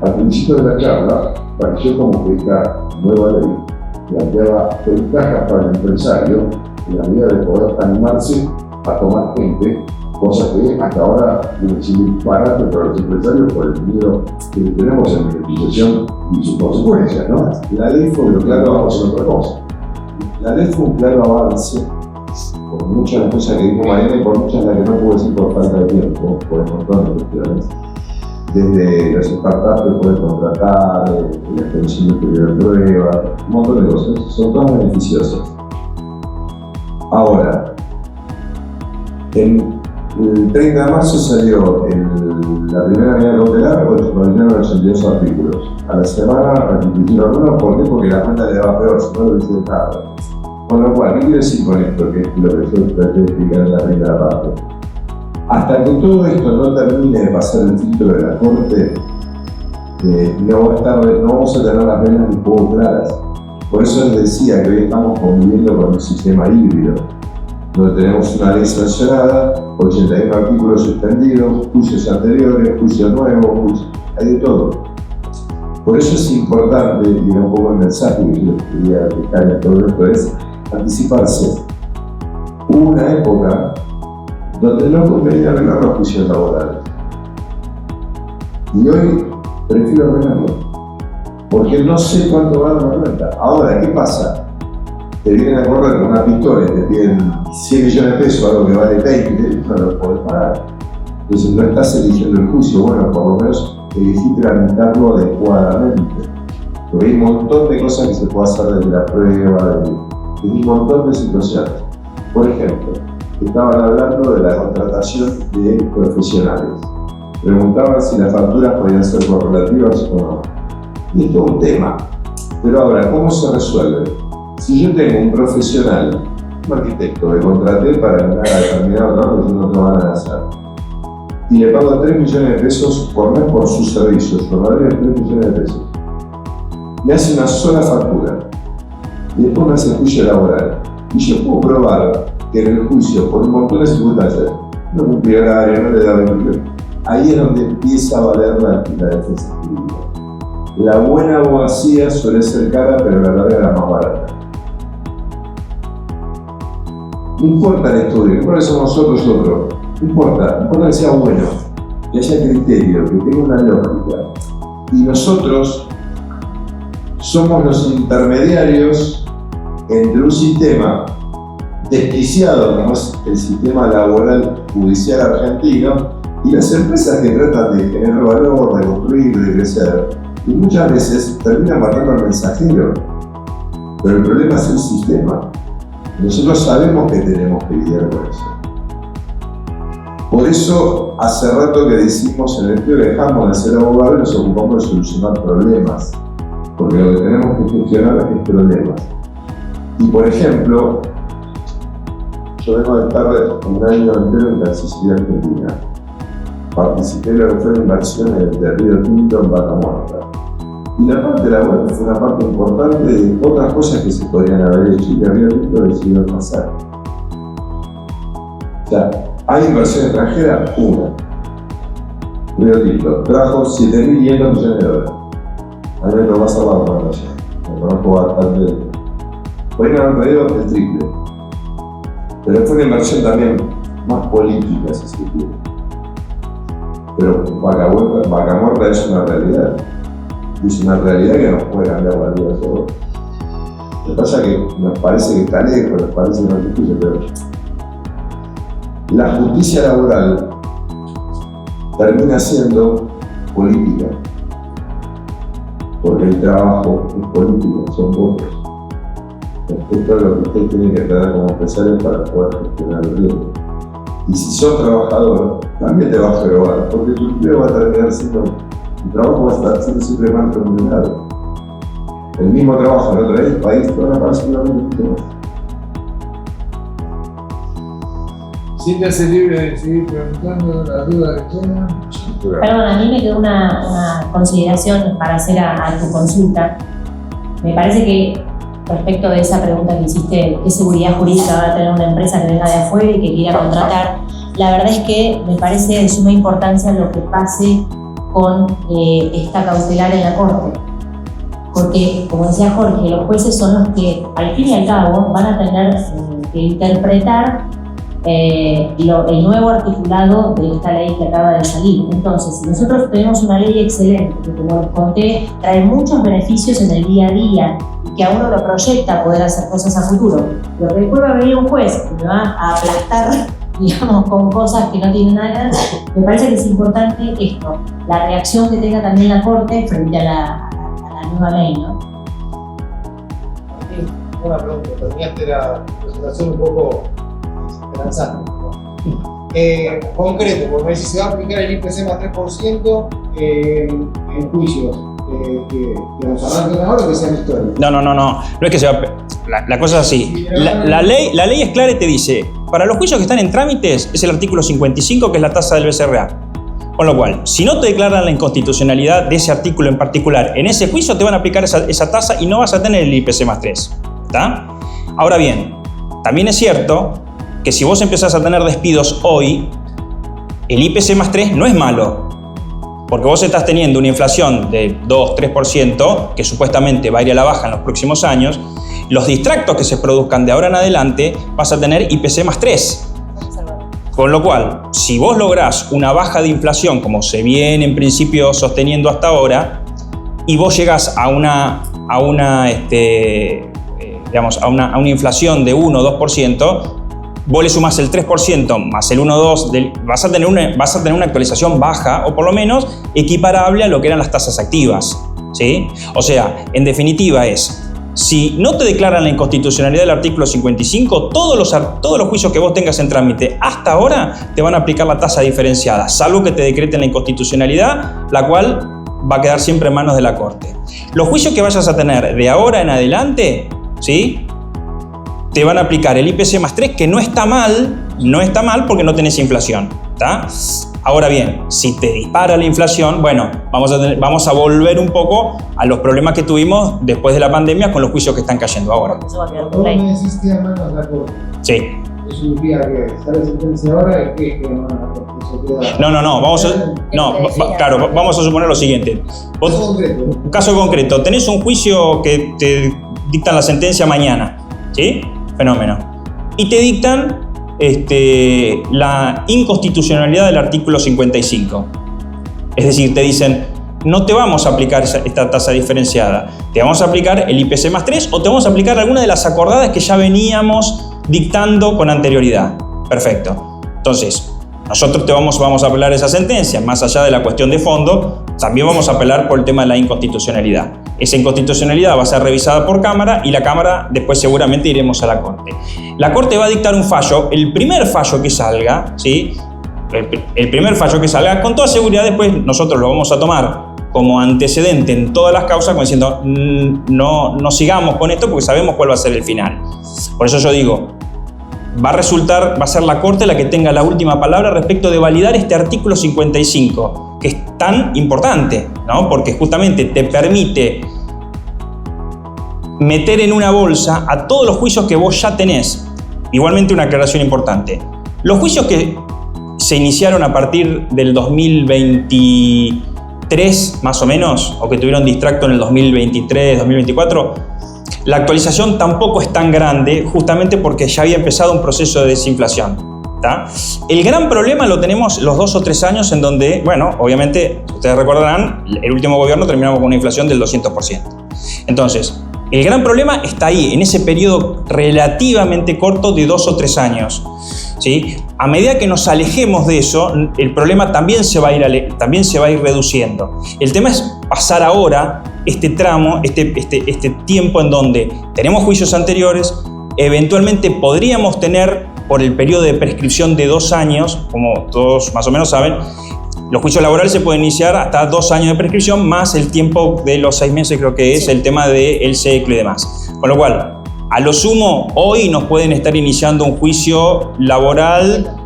al principio de la charla pareció como que esta nueva ley planteaba ventajas para el empresario en la medida de poder animarse a tomar gente, cosa que hasta ahora tiene sido un disparate para los empresarios por el miedo que tenemos en la utilización y sus consecuencias, ¿no? La ley fue un claro avance en otra cosa. La ley fue un claro avance por muchas de las cosas que dijo Mariana y por muchas de las que no puedo decir por falta de tiempo, por un montón de cuestiones. Desde las startups que pueden contratar, la extensión del periodo de prueba, un montón de cosas, son todas beneficiosas. Ahora, el 30 de marzo salió la primera medida cautelar, originaron 82 artículos. A la semana repitieron uno, ¿por qué? Porque la cuenta le daba peor, si no lo hubiese dejado. Con lo cual, ¿qué quiero decir con esto? Que es lo que yo traté de explicar en la primera parte. Hasta que todo esto no termine de pasar el filtro de la Corte, no vamos a tener las reglas de juego claras. Por eso les decía que hoy estamos conviviendo con un sistema híbrido, donde tenemos una ley sancionada, 81 artículos suspendidos, juicios anteriores, juicios nuevos, hay de todo. Por eso es importante, y era un poco el mensaje que yo quería dejar en todo esto, es anticiparse. Hubo una época donde no convenía arreglar los juicios laborales. Y hoy prefiero arreglarlo, porque no sé cuánto va a dar la cuenta. Ahora, ¿qué pasa? Te vienen a correr con una pistola y te piden 100 millones de pesos, algo que vale 20, no lo podés pagar. Entonces no estás eligiendo el juicio, bueno, por lo menos elegí tramitarlo adecuadamente. Porque hay un montón de cosas que se puede hacer desde la prueba, desde un montón de situaciones. Por ejemplo, estaban hablando de la contratación de profesionales. Preguntaban si las facturas podían ser correlativas o no. Y esto es un tema. Pero ahora, ¿cómo se resuelve? Si yo tengo un profesional, un arquitecto que contraté para que me haga determinado trabajo que no van a hacer, y le pago 3 millones de pesos por mes por sus servicios, por valor de 3 millones de pesos, me hace una sola factura y después me hace el juicio laboral. Y yo puedo probar que en el juicio, por un montón de circunstancias, no cumplió horario, no le daba empleo. Ahí es donde empieza a valer la defensa jurídica. La buena abogacía suele ser cara, pero la larga es la más barata. No importa el estudio, no importa que somos nosotros otros, no importa que sea bueno, que haya criterio, que tenga una lógica. Y nosotros somos los intermediarios entre un sistema desquiciado como es el sistema laboral judicial argentino y las empresas que tratan de generar valor, de construir, de crecer, y muchas veces terminan matando al mensajero. Pero el problema es el sistema. Nosotros sabemos que tenemos que lidiar con eso. Por eso, hace rato que decimos en el estudio que dejamos de ser abogados y nos ocupamos de solucionar problemas. Porque lo que tenemos que gestionar es problemas. Y por ejemplo, yo vengo de estar un año entero en Cancillería Argentina. Participé en la que fue la inversión de Río Tinto en Vaca Muerta. Y la parte de la web fue una parte importante de otras cosas que se podrían haber hecho y que Río Tinto decidió pasar. O sea, ¿hay inversión extranjera? Una. Río Tinto trajo 7.500 millones de dólares. A mí me lo pasa la documentación. Me conozco bastante. Podrían haber traído el triple. Pero fue una inversión también más política, si se quiere. Pero Vaca Muerta es una realidad. Es una realidad que nos puede cambiar la vida a todos. Lo que pasa es que nos parece que está lejos, nos parece que no es justicia, pero la justicia laboral termina siendo política. Porque el trabajo es político, son votos. Esto es lo que usted tiene que tener como empresario para poder gestionar el riesgo. Y si sos trabajador, también te va a jorobar, porque tu empleo va a terminar siendo el trabajo va a estar siendo siempre más remunerado. El mismo trabajo en otro país te van a pagar seguramente mucho más.
Siéntase libre de seguir preguntando la duda que tengan.
Perdón, a mí me quedó una consideración para hacer a tu consulta. Me parece que respecto de esa pregunta que hiciste, ¿qué seguridad jurídica va a tener una empresa que venga de afuera y que quiera contratar? La verdad es que me parece de suma importancia lo que pase con esta cautelar en la Corte. Porque, como decía Jorge, los jueces son los que, al fin y al cabo, van a tener que interpretar el nuevo articulado de esta ley que acaba de salir. Entonces, si nosotros tenemos una ley excelente, que como les conté, trae muchos beneficios en el día a día y que a uno lo proyecta a poder hacer cosas a futuro, pero que después va a venir un juez que me va a aplastar, digamos, con cosas que no tienen nada que ver, me parece que es importante esto, la reacción que tenga también la Corte frente a la nueva ley, ¿no?
Martín, una pregunta. Terminaste la presentación un poco esperanzante, ¿no? Concreto, porque me decís, se va a aplicar el IPC más 3% en juicios que nos arranquen ahora o que sean históricos.
No es que se va la cosa es así. La ley es clara y te dice, para los juicios que están en trámites es el artículo 55, que es la tasa del BCRA. Con lo cual, si no te declaran la inconstitucionalidad de ese artículo en particular, en ese juicio te van a aplicar esa tasa y no vas a tener el IPC más 3. ¿Está? Ahora bien, también es cierto que si vos empezás a tener despidos hoy, el IPC más 3 no es malo. Porque vos estás teniendo una inflación de 2-3%, que supuestamente va a ir a la baja en los próximos años. Los distractos que se produzcan de ahora en adelante, vas a tener IPC más 3. Con lo cual, si vos lográs una baja de inflación, como se viene en principio sosteniendo hasta ahora, y vos llegás a una inflación de 1 o 2%, vos le sumás el 3% más el 1 o 2%, vas a tener una actualización baja, o por lo menos equiparable a lo que eran las tasas activas, ¿sí? O sea, en definitiva es, si no te declaran la inconstitucionalidad del artículo 55, todos los juicios que vos tengas en trámite hasta ahora te van a aplicar la tasa diferenciada, salvo que te decreten la inconstitucionalidad, la cual va a quedar siempre en manos de la Corte. Los juicios que vayas a tener de ahora en adelante, ¿sí?, te van a aplicar el IPC más 3, que no está mal porque no tenés inflación, ¿tá? Ahora bien, si te dispara la inflación, bueno, vamos a volver un poco a los problemas que tuvimos después de la pandemia con los juicios que están cayendo ahora.
Eso va a quedar
Vos
por
me
ley.
decís que a manos de la Corte.
Sí.
Eso significa que sale sentencia ahora y que a manos de la Corte. Eso queda...
Claro, vamos a suponer lo siguiente.
Caso concreto.
Un caso concreto, tenés un juicio que te dictan la sentencia mañana, ¿sí? Fenómeno. Y te dictan la inconstitucionalidad del artículo 55. Es decir, te dicen, no te vamos a aplicar esta tasa diferenciada, te vamos a aplicar el IPC más 3 o te vamos a aplicar alguna de las acordadas que ya veníamos dictando con anterioridad. Perfecto. Entonces, nosotros vamos a apelar esa sentencia, más allá de la cuestión de fondo, también vamos a apelar por el tema de la inconstitucionalidad. Esa inconstitucionalidad va a ser revisada por Cámara y la Cámara después seguramente iremos a la Corte. La Corte va a dictar un fallo, el primer fallo que salga, ¿sí? El primer fallo que salga, con toda seguridad después nosotros lo vamos a tomar como antecedente en todas las causas, como diciendo, no sigamos con esto porque sabemos cuál va a ser el final. Por eso yo digo, va a ser la Corte la que tenga la última palabra respecto de validar este artículo 55, que es tan importante, ¿no? Porque justamente te permite meter en una bolsa a todos los juicios que vos ya tenés. Igualmente una aclaración importante. Los juicios que se iniciaron a partir del 2023, más o menos, o que tuvieron distracto en el 2023, 2024, la actualización tampoco es tan grande, justamente porque ya había empezado un proceso de desinflación. ¿Tá? El gran problema lo tenemos los 2 o 3 años en donde, bueno, obviamente, ustedes recordarán, el último gobierno terminamos con una inflación del 200%. Entonces, el gran problema está ahí, en ese periodo relativamente corto de 2 o 3 años. ¿Sí? A medida que nos alejemos de eso, el problema también se va a ir reduciendo. El tema es pasar ahora este tramo, este tiempo en donde tenemos juicios anteriores, eventualmente podríamos tener, por el periodo de prescripción de 2 años, como todos más o menos saben, Los juicios laborales se pueden iniciar hasta 2 años de prescripción, más el tiempo de los 6 meses, creo que es el tema del CECLE y demás. Con lo cual, a lo sumo, hoy nos pueden estar iniciando un juicio laboral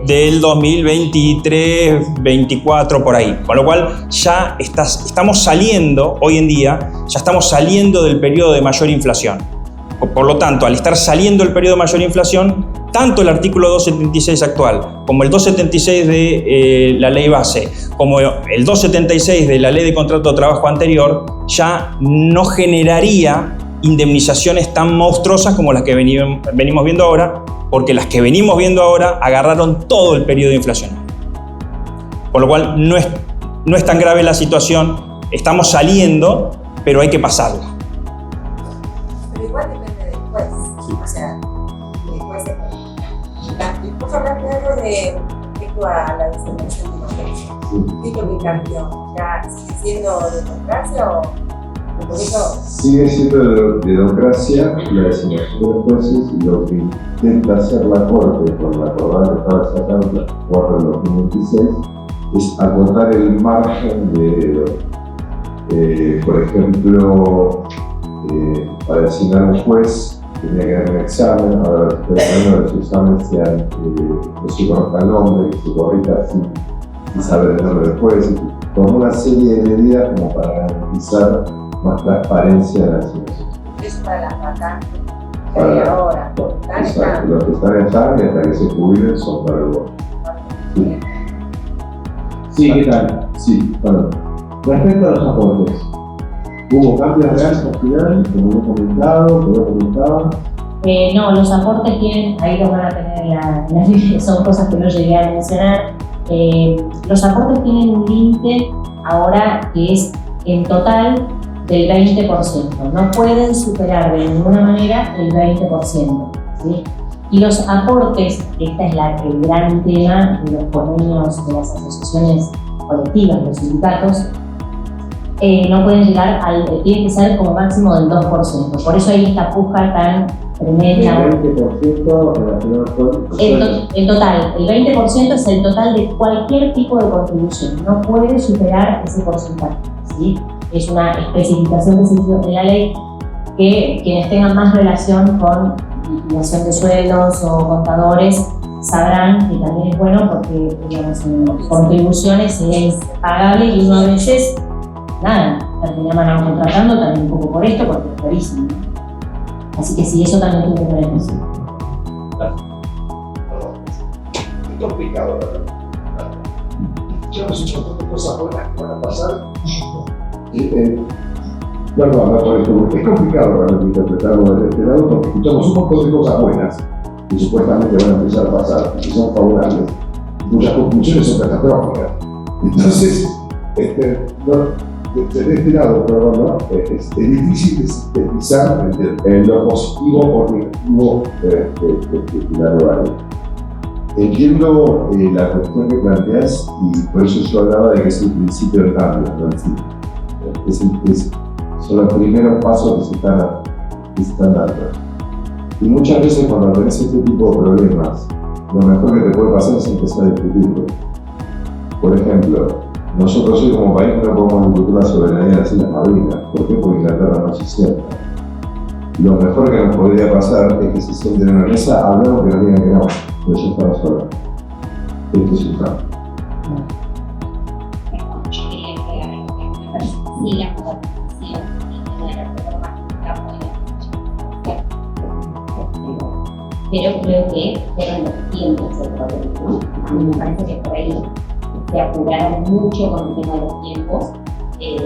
del 2023, 24, por ahí. Con lo cual, ya estamos saliendo, hoy en día, ya estamos saliendo del periodo de mayor inflación. Por lo tanto, al estar saliendo del periodo de mayor inflación, tanto el artículo 276 actual, como el 276 de la ley base, como el 276 de la ley de contrato de trabajo anterior, ya no generaría indemnizaciones tan monstruosas como las que venimos viendo ahora, porque las que venimos viendo ahora agarraron todo el periodo inflacionario. Por lo cual no es tan grave la situación, estamos saliendo, pero hay que pasarla.
Pero igual depende del juez. Sí. O sea, el juez se puede. Vos hablaste algo de respecto a la designación de inocencia. ¿Qué es lo que cambió? ¿Ya sigue siendo democracia o por eso?
Sigue siendo democracia la designación de los jueces y lo que intenta hacer la Corte con la acordada que estaba sacando la 4 del 2026 es acotar el margen de, por ejemplo, para designar un juez tenía que haber un examen, ahora los exámenes sean, no se conozca el nombre, que se corrija sin saber el nombre del juez, con una serie de medidas como para garantizar más transparencia en la designación.
Es para las vacantes que hay ahora.
Exacto, los que están y hasta que se jubilen son para el voto. Sí.
Sí, ¿qué tal?
Sí, bueno.
Respecto a los aportes, ¿hubo cambios reales al final, como lo comentaba?
No, los aportes tienen, ahí los van a tener en la línea, son cosas que no llegué a mencionar. Los aportes tienen un límite ahora que es en total del 20%. No pueden superar de ninguna manera el 20%. ¿Sí? Y los aportes, esta es el gran tema de los convenios de las asociaciones colectivas, los sindicatos, no pueden llegar tiene que ser como máximo del 2%. Por eso hay esta puja tan tremenda.
El 20% relacionado con...
El total, el 20% es el total de cualquier tipo de contribución. No puede superar ese porcentaje. ¿Sí? Es una especificación que se hizo en la ley que quienes tengan más relación con liquidación de sueldos o contadores sabrán que también es bueno porque, digamos, en contribuciones es pagable y uno a veces, nada, terminamos contratando también un poco por esto porque es clarísimo. Así que sí, eso también tuvo que ver en eso.
Es complicado, ¿verdad? Yo no sé un montón de cosas buenas que van a pasar.
Perdón, por esto, porque es complicado realmente interpretarlo desde este lado, porque escuchamos un montón de cosas buenas que supuestamente van a empezar a pasar, que son favorables, cuyas conclusiones son catastróficas. Entonces, de este lado, perdón, ¿no? Es difícil sintetizar lo positivo o negativo de la nueva ley. Entiendo la cuestión que planteas y por eso yo hablaba de que es el principio del cambio, ¿no? Son los primeros pasos que se están dando. Y muchas veces cuando tenés este tipo de problemas, lo mejor que te puede pasar es empezar a discutirlo. Por ejemplo, nosotros hoy como país no podemos discutir la soberanía de las Islas Malvinas. ¿Por qué? Porque Inglaterra no se sienta. Lo mejor que nos podría pasar es que se sienten en una mesa, hablamos que nos digan que no, pero ya estamos solos. Esto es un cambio.
Y la modernización de la reforma pero creo que fueron los tiempos el problema, ¿no? A mí me parece que por ahí se apuraron mucho con el tema de los tiempos y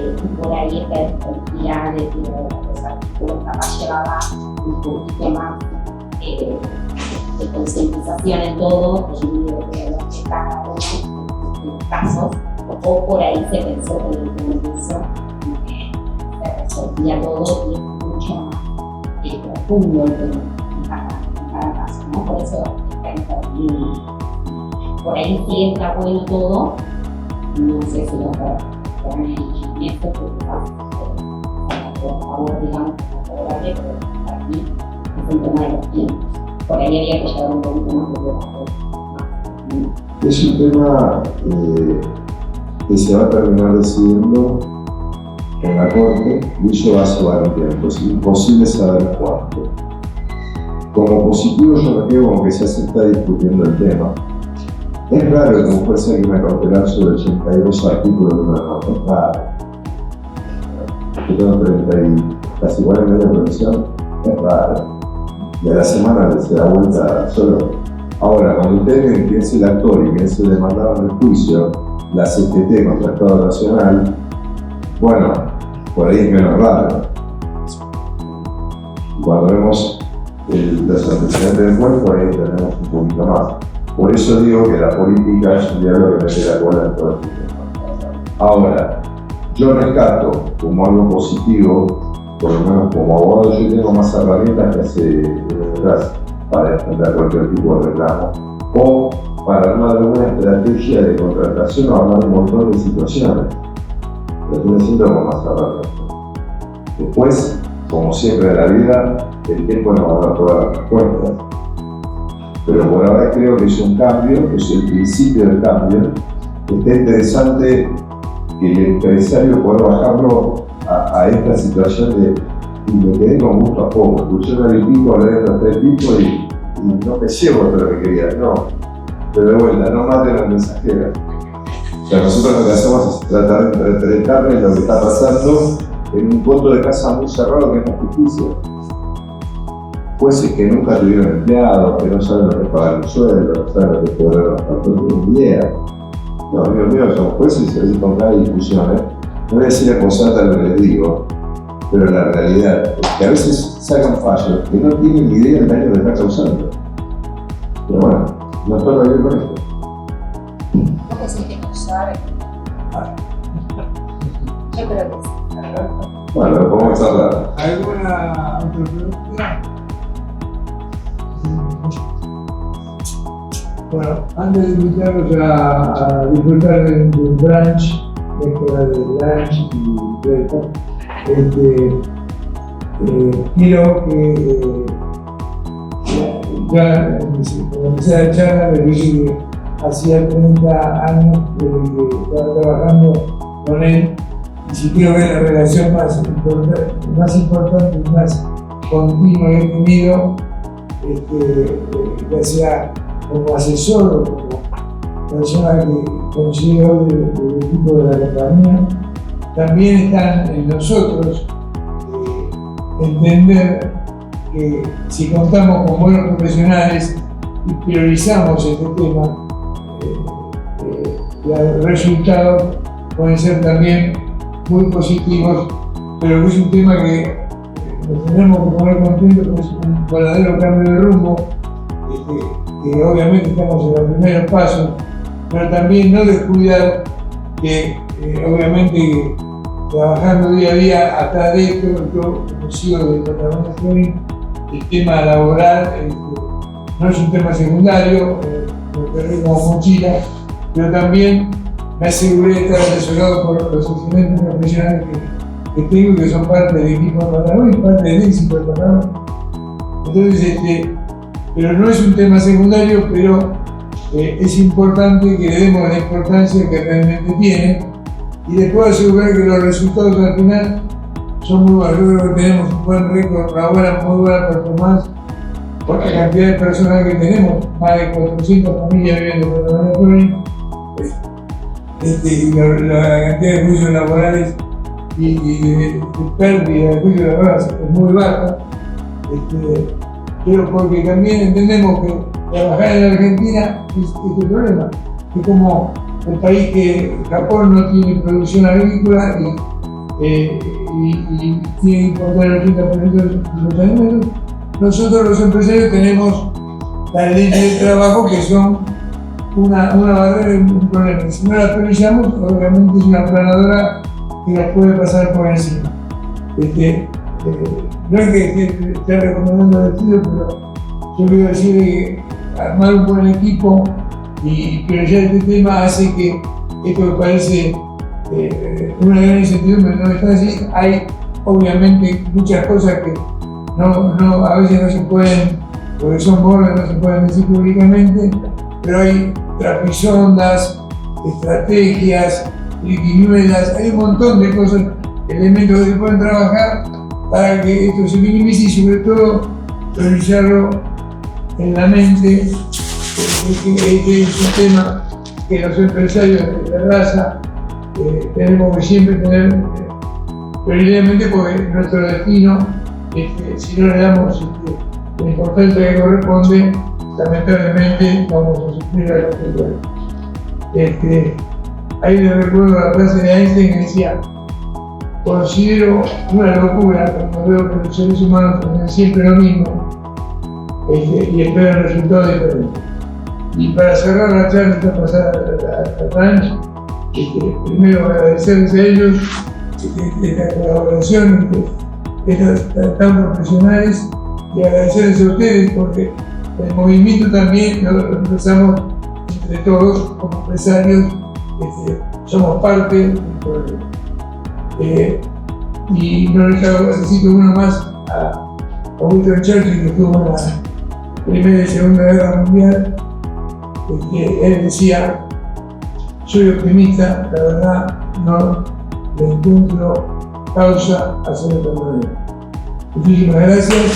por ahí esta perspectiva de los artículos capaz llevaba un poquito más de concientización en todo y de los que cada uno de los casos, o por ahí se pensó que el comienzo se resolvía todo y es mucho más profundo el tema en cada caso, ¿no? Por eso por ahí sí está bueno todo, no sé si lo ponen en esto porque por favor, digamos, favorable, pero para mí es un tema de los tiempos. Por ahí había que llevar un poquito más de tiempo.
Es un tema que se va a terminar decidiendo en la Corte, y eso va a llevar un tiempo, es imposible saber cuánto. Como positivo yo me quedo con que ya se está discutiendo el tema. Es raro que un juez saque una cautelar sobre 82 artículos de una norma, es raro. Yo tengo 30 y casi 40 años de profesión, es raro. Y a la semana se da vuelta solo. Ahora, cuando ustedes ven quién es el actor y quién es el demandado en el juicio, la CGT contra el Estado Nacional, bueno, por ahí es menos raro. Y cuando vemos los antecedentes del juez, por ahí tenemos un poquito más. Por eso digo que la política es un diablo que mete la cola en todo el tiempo. Ahora, yo rescato como algo positivo, por lo menos como abogado, yo tengo más herramientas que hace atrás para defender cualquier tipo de reclamo o para armar alguna estrategia de contratación o armar un montón de situaciones. Pero yo me siento con más herramientas. Después, como siempre en la vida, el tiempo no va a dar todas las respuestas. Pero por ahora creo que es un cambio, que es el principio del cambio. Está interesante que el empresario pueda bajarlo a esta situación de y me quedé con gusto a poco. Escuché una vitico, hablé de los 3 tipos y no me llevo todo lo que quería, no. Pero de vuelta, no maten a la mensajera. O sea, nosotros lo que hacemos es tratar de entretenerle lo que está pasando en un punto de casa muy cerrado que es la justicia. Jueces que nunca tuvieron empleados, que no saben lo que es pagar un sueldo, no saben lo que es cobrar los patrones, no tienen idea. No, amigos míos, son jueces y a veces con cada discusión, no voy a decir en voz alta lo que les digo, pero la realidad es que a veces sacan fallos que no tienen ni idea del daño que está causando. Pero bueno, nos toca vivir con esto.
¿Vos decís que no saben? Yo creo que sí.
Bueno, lo podemos charlar.
¿Alguna otra pregunta? Bueno, antes de invitarlos a disfrutar del brunch, mezcla de lunch y breakfast, quiero que ya comencé la charla, le dije que hacía 30 años que estaba trabajando con él, y si quiero ver la relación más importante y más continua que he tenido, ya sea como asesor o como persona que considero del equipo de la compañía, también están en nosotros entender que si contamos con buenos profesionales y priorizamos este tema, los resultados pueden ser también muy positivos, pero que es un tema que nos tenemos que poner contentos, que es un verdadero cambio de rumbo, que obviamente estamos en los primeros pasos, pero también no descuidar que obviamente trabajando día a día atrás de esto, yo como CEO de Patagonia Flooring, el tema laboral no es un tema secundario, lo perdí como mochila, pero también me aseguré de estar asesorado por los excelentes profesionales que tengo y que son parte del equipo de Patagonia y parte del éxito de Patagonia. Entonces, pero no es un tema secundario, pero es importante que le demos la importancia que realmente tiene y les puedo asegurar que los resultados al final son muy buenos. Yo creo que tenemos un buen récord, muy buena performance por la cantidad de personas que tenemos, más de 400 familias viviendo en Patagonia Flooring, y la cantidad de juicios laborales y de pérdida de juicios laborales es muy baja. Pero porque también entendemos que trabajar en la Argentina es este problema. Es como el país que Japón no tiene producción agrícola y tiene que importar el 80% de los alimentos. Nosotros los empresarios tenemos las leyes de trabajo que son una barrera y un problema. Si no las priorizamos, obviamente es una planadora que nos puede pasar por encima. No es que esté recomendando el estudio, pero yo quiero decir que armar un buen equipo y priorizar este tema hace que esto que parece una gran incertidumbre no está así. Hay obviamente muchas cosas que a veces no se pueden, porque son bordes, no se pueden decir públicamente, pero hay trapisondas, estrategias, triquiñuelas, hay un montón de cosas, elementos que se pueden trabajar para que esto se minimice y sobre todo realizarlo en la mente, este es un tema que los empresarios de la raza tenemos que siempre tener prioritariamente porque nuestro destino, si no le damos la importancia que corresponde, lamentablemente vamos a sufrir a los que ahí le recuerdo la frase de Einstein que decía: considero una locura cuando veo que los seres humanos hacen siempre lo mismo y esperan resultados diferentes. Y para cerrar la charla esta pasada a Ranch, primero agradecerles a ellos esta colaboración tan profesionales y agradecerles a ustedes porque el movimiento también lo empezamos entre todos como empresarios, somos parte del problema. Y no necesito uno más a Winston Churchill, que estuvo en la Primera y Segunda Guerra Mundial. Él decía: soy optimista, la verdad no le encuentro causa a ser otra manera. Muchísimas gracias.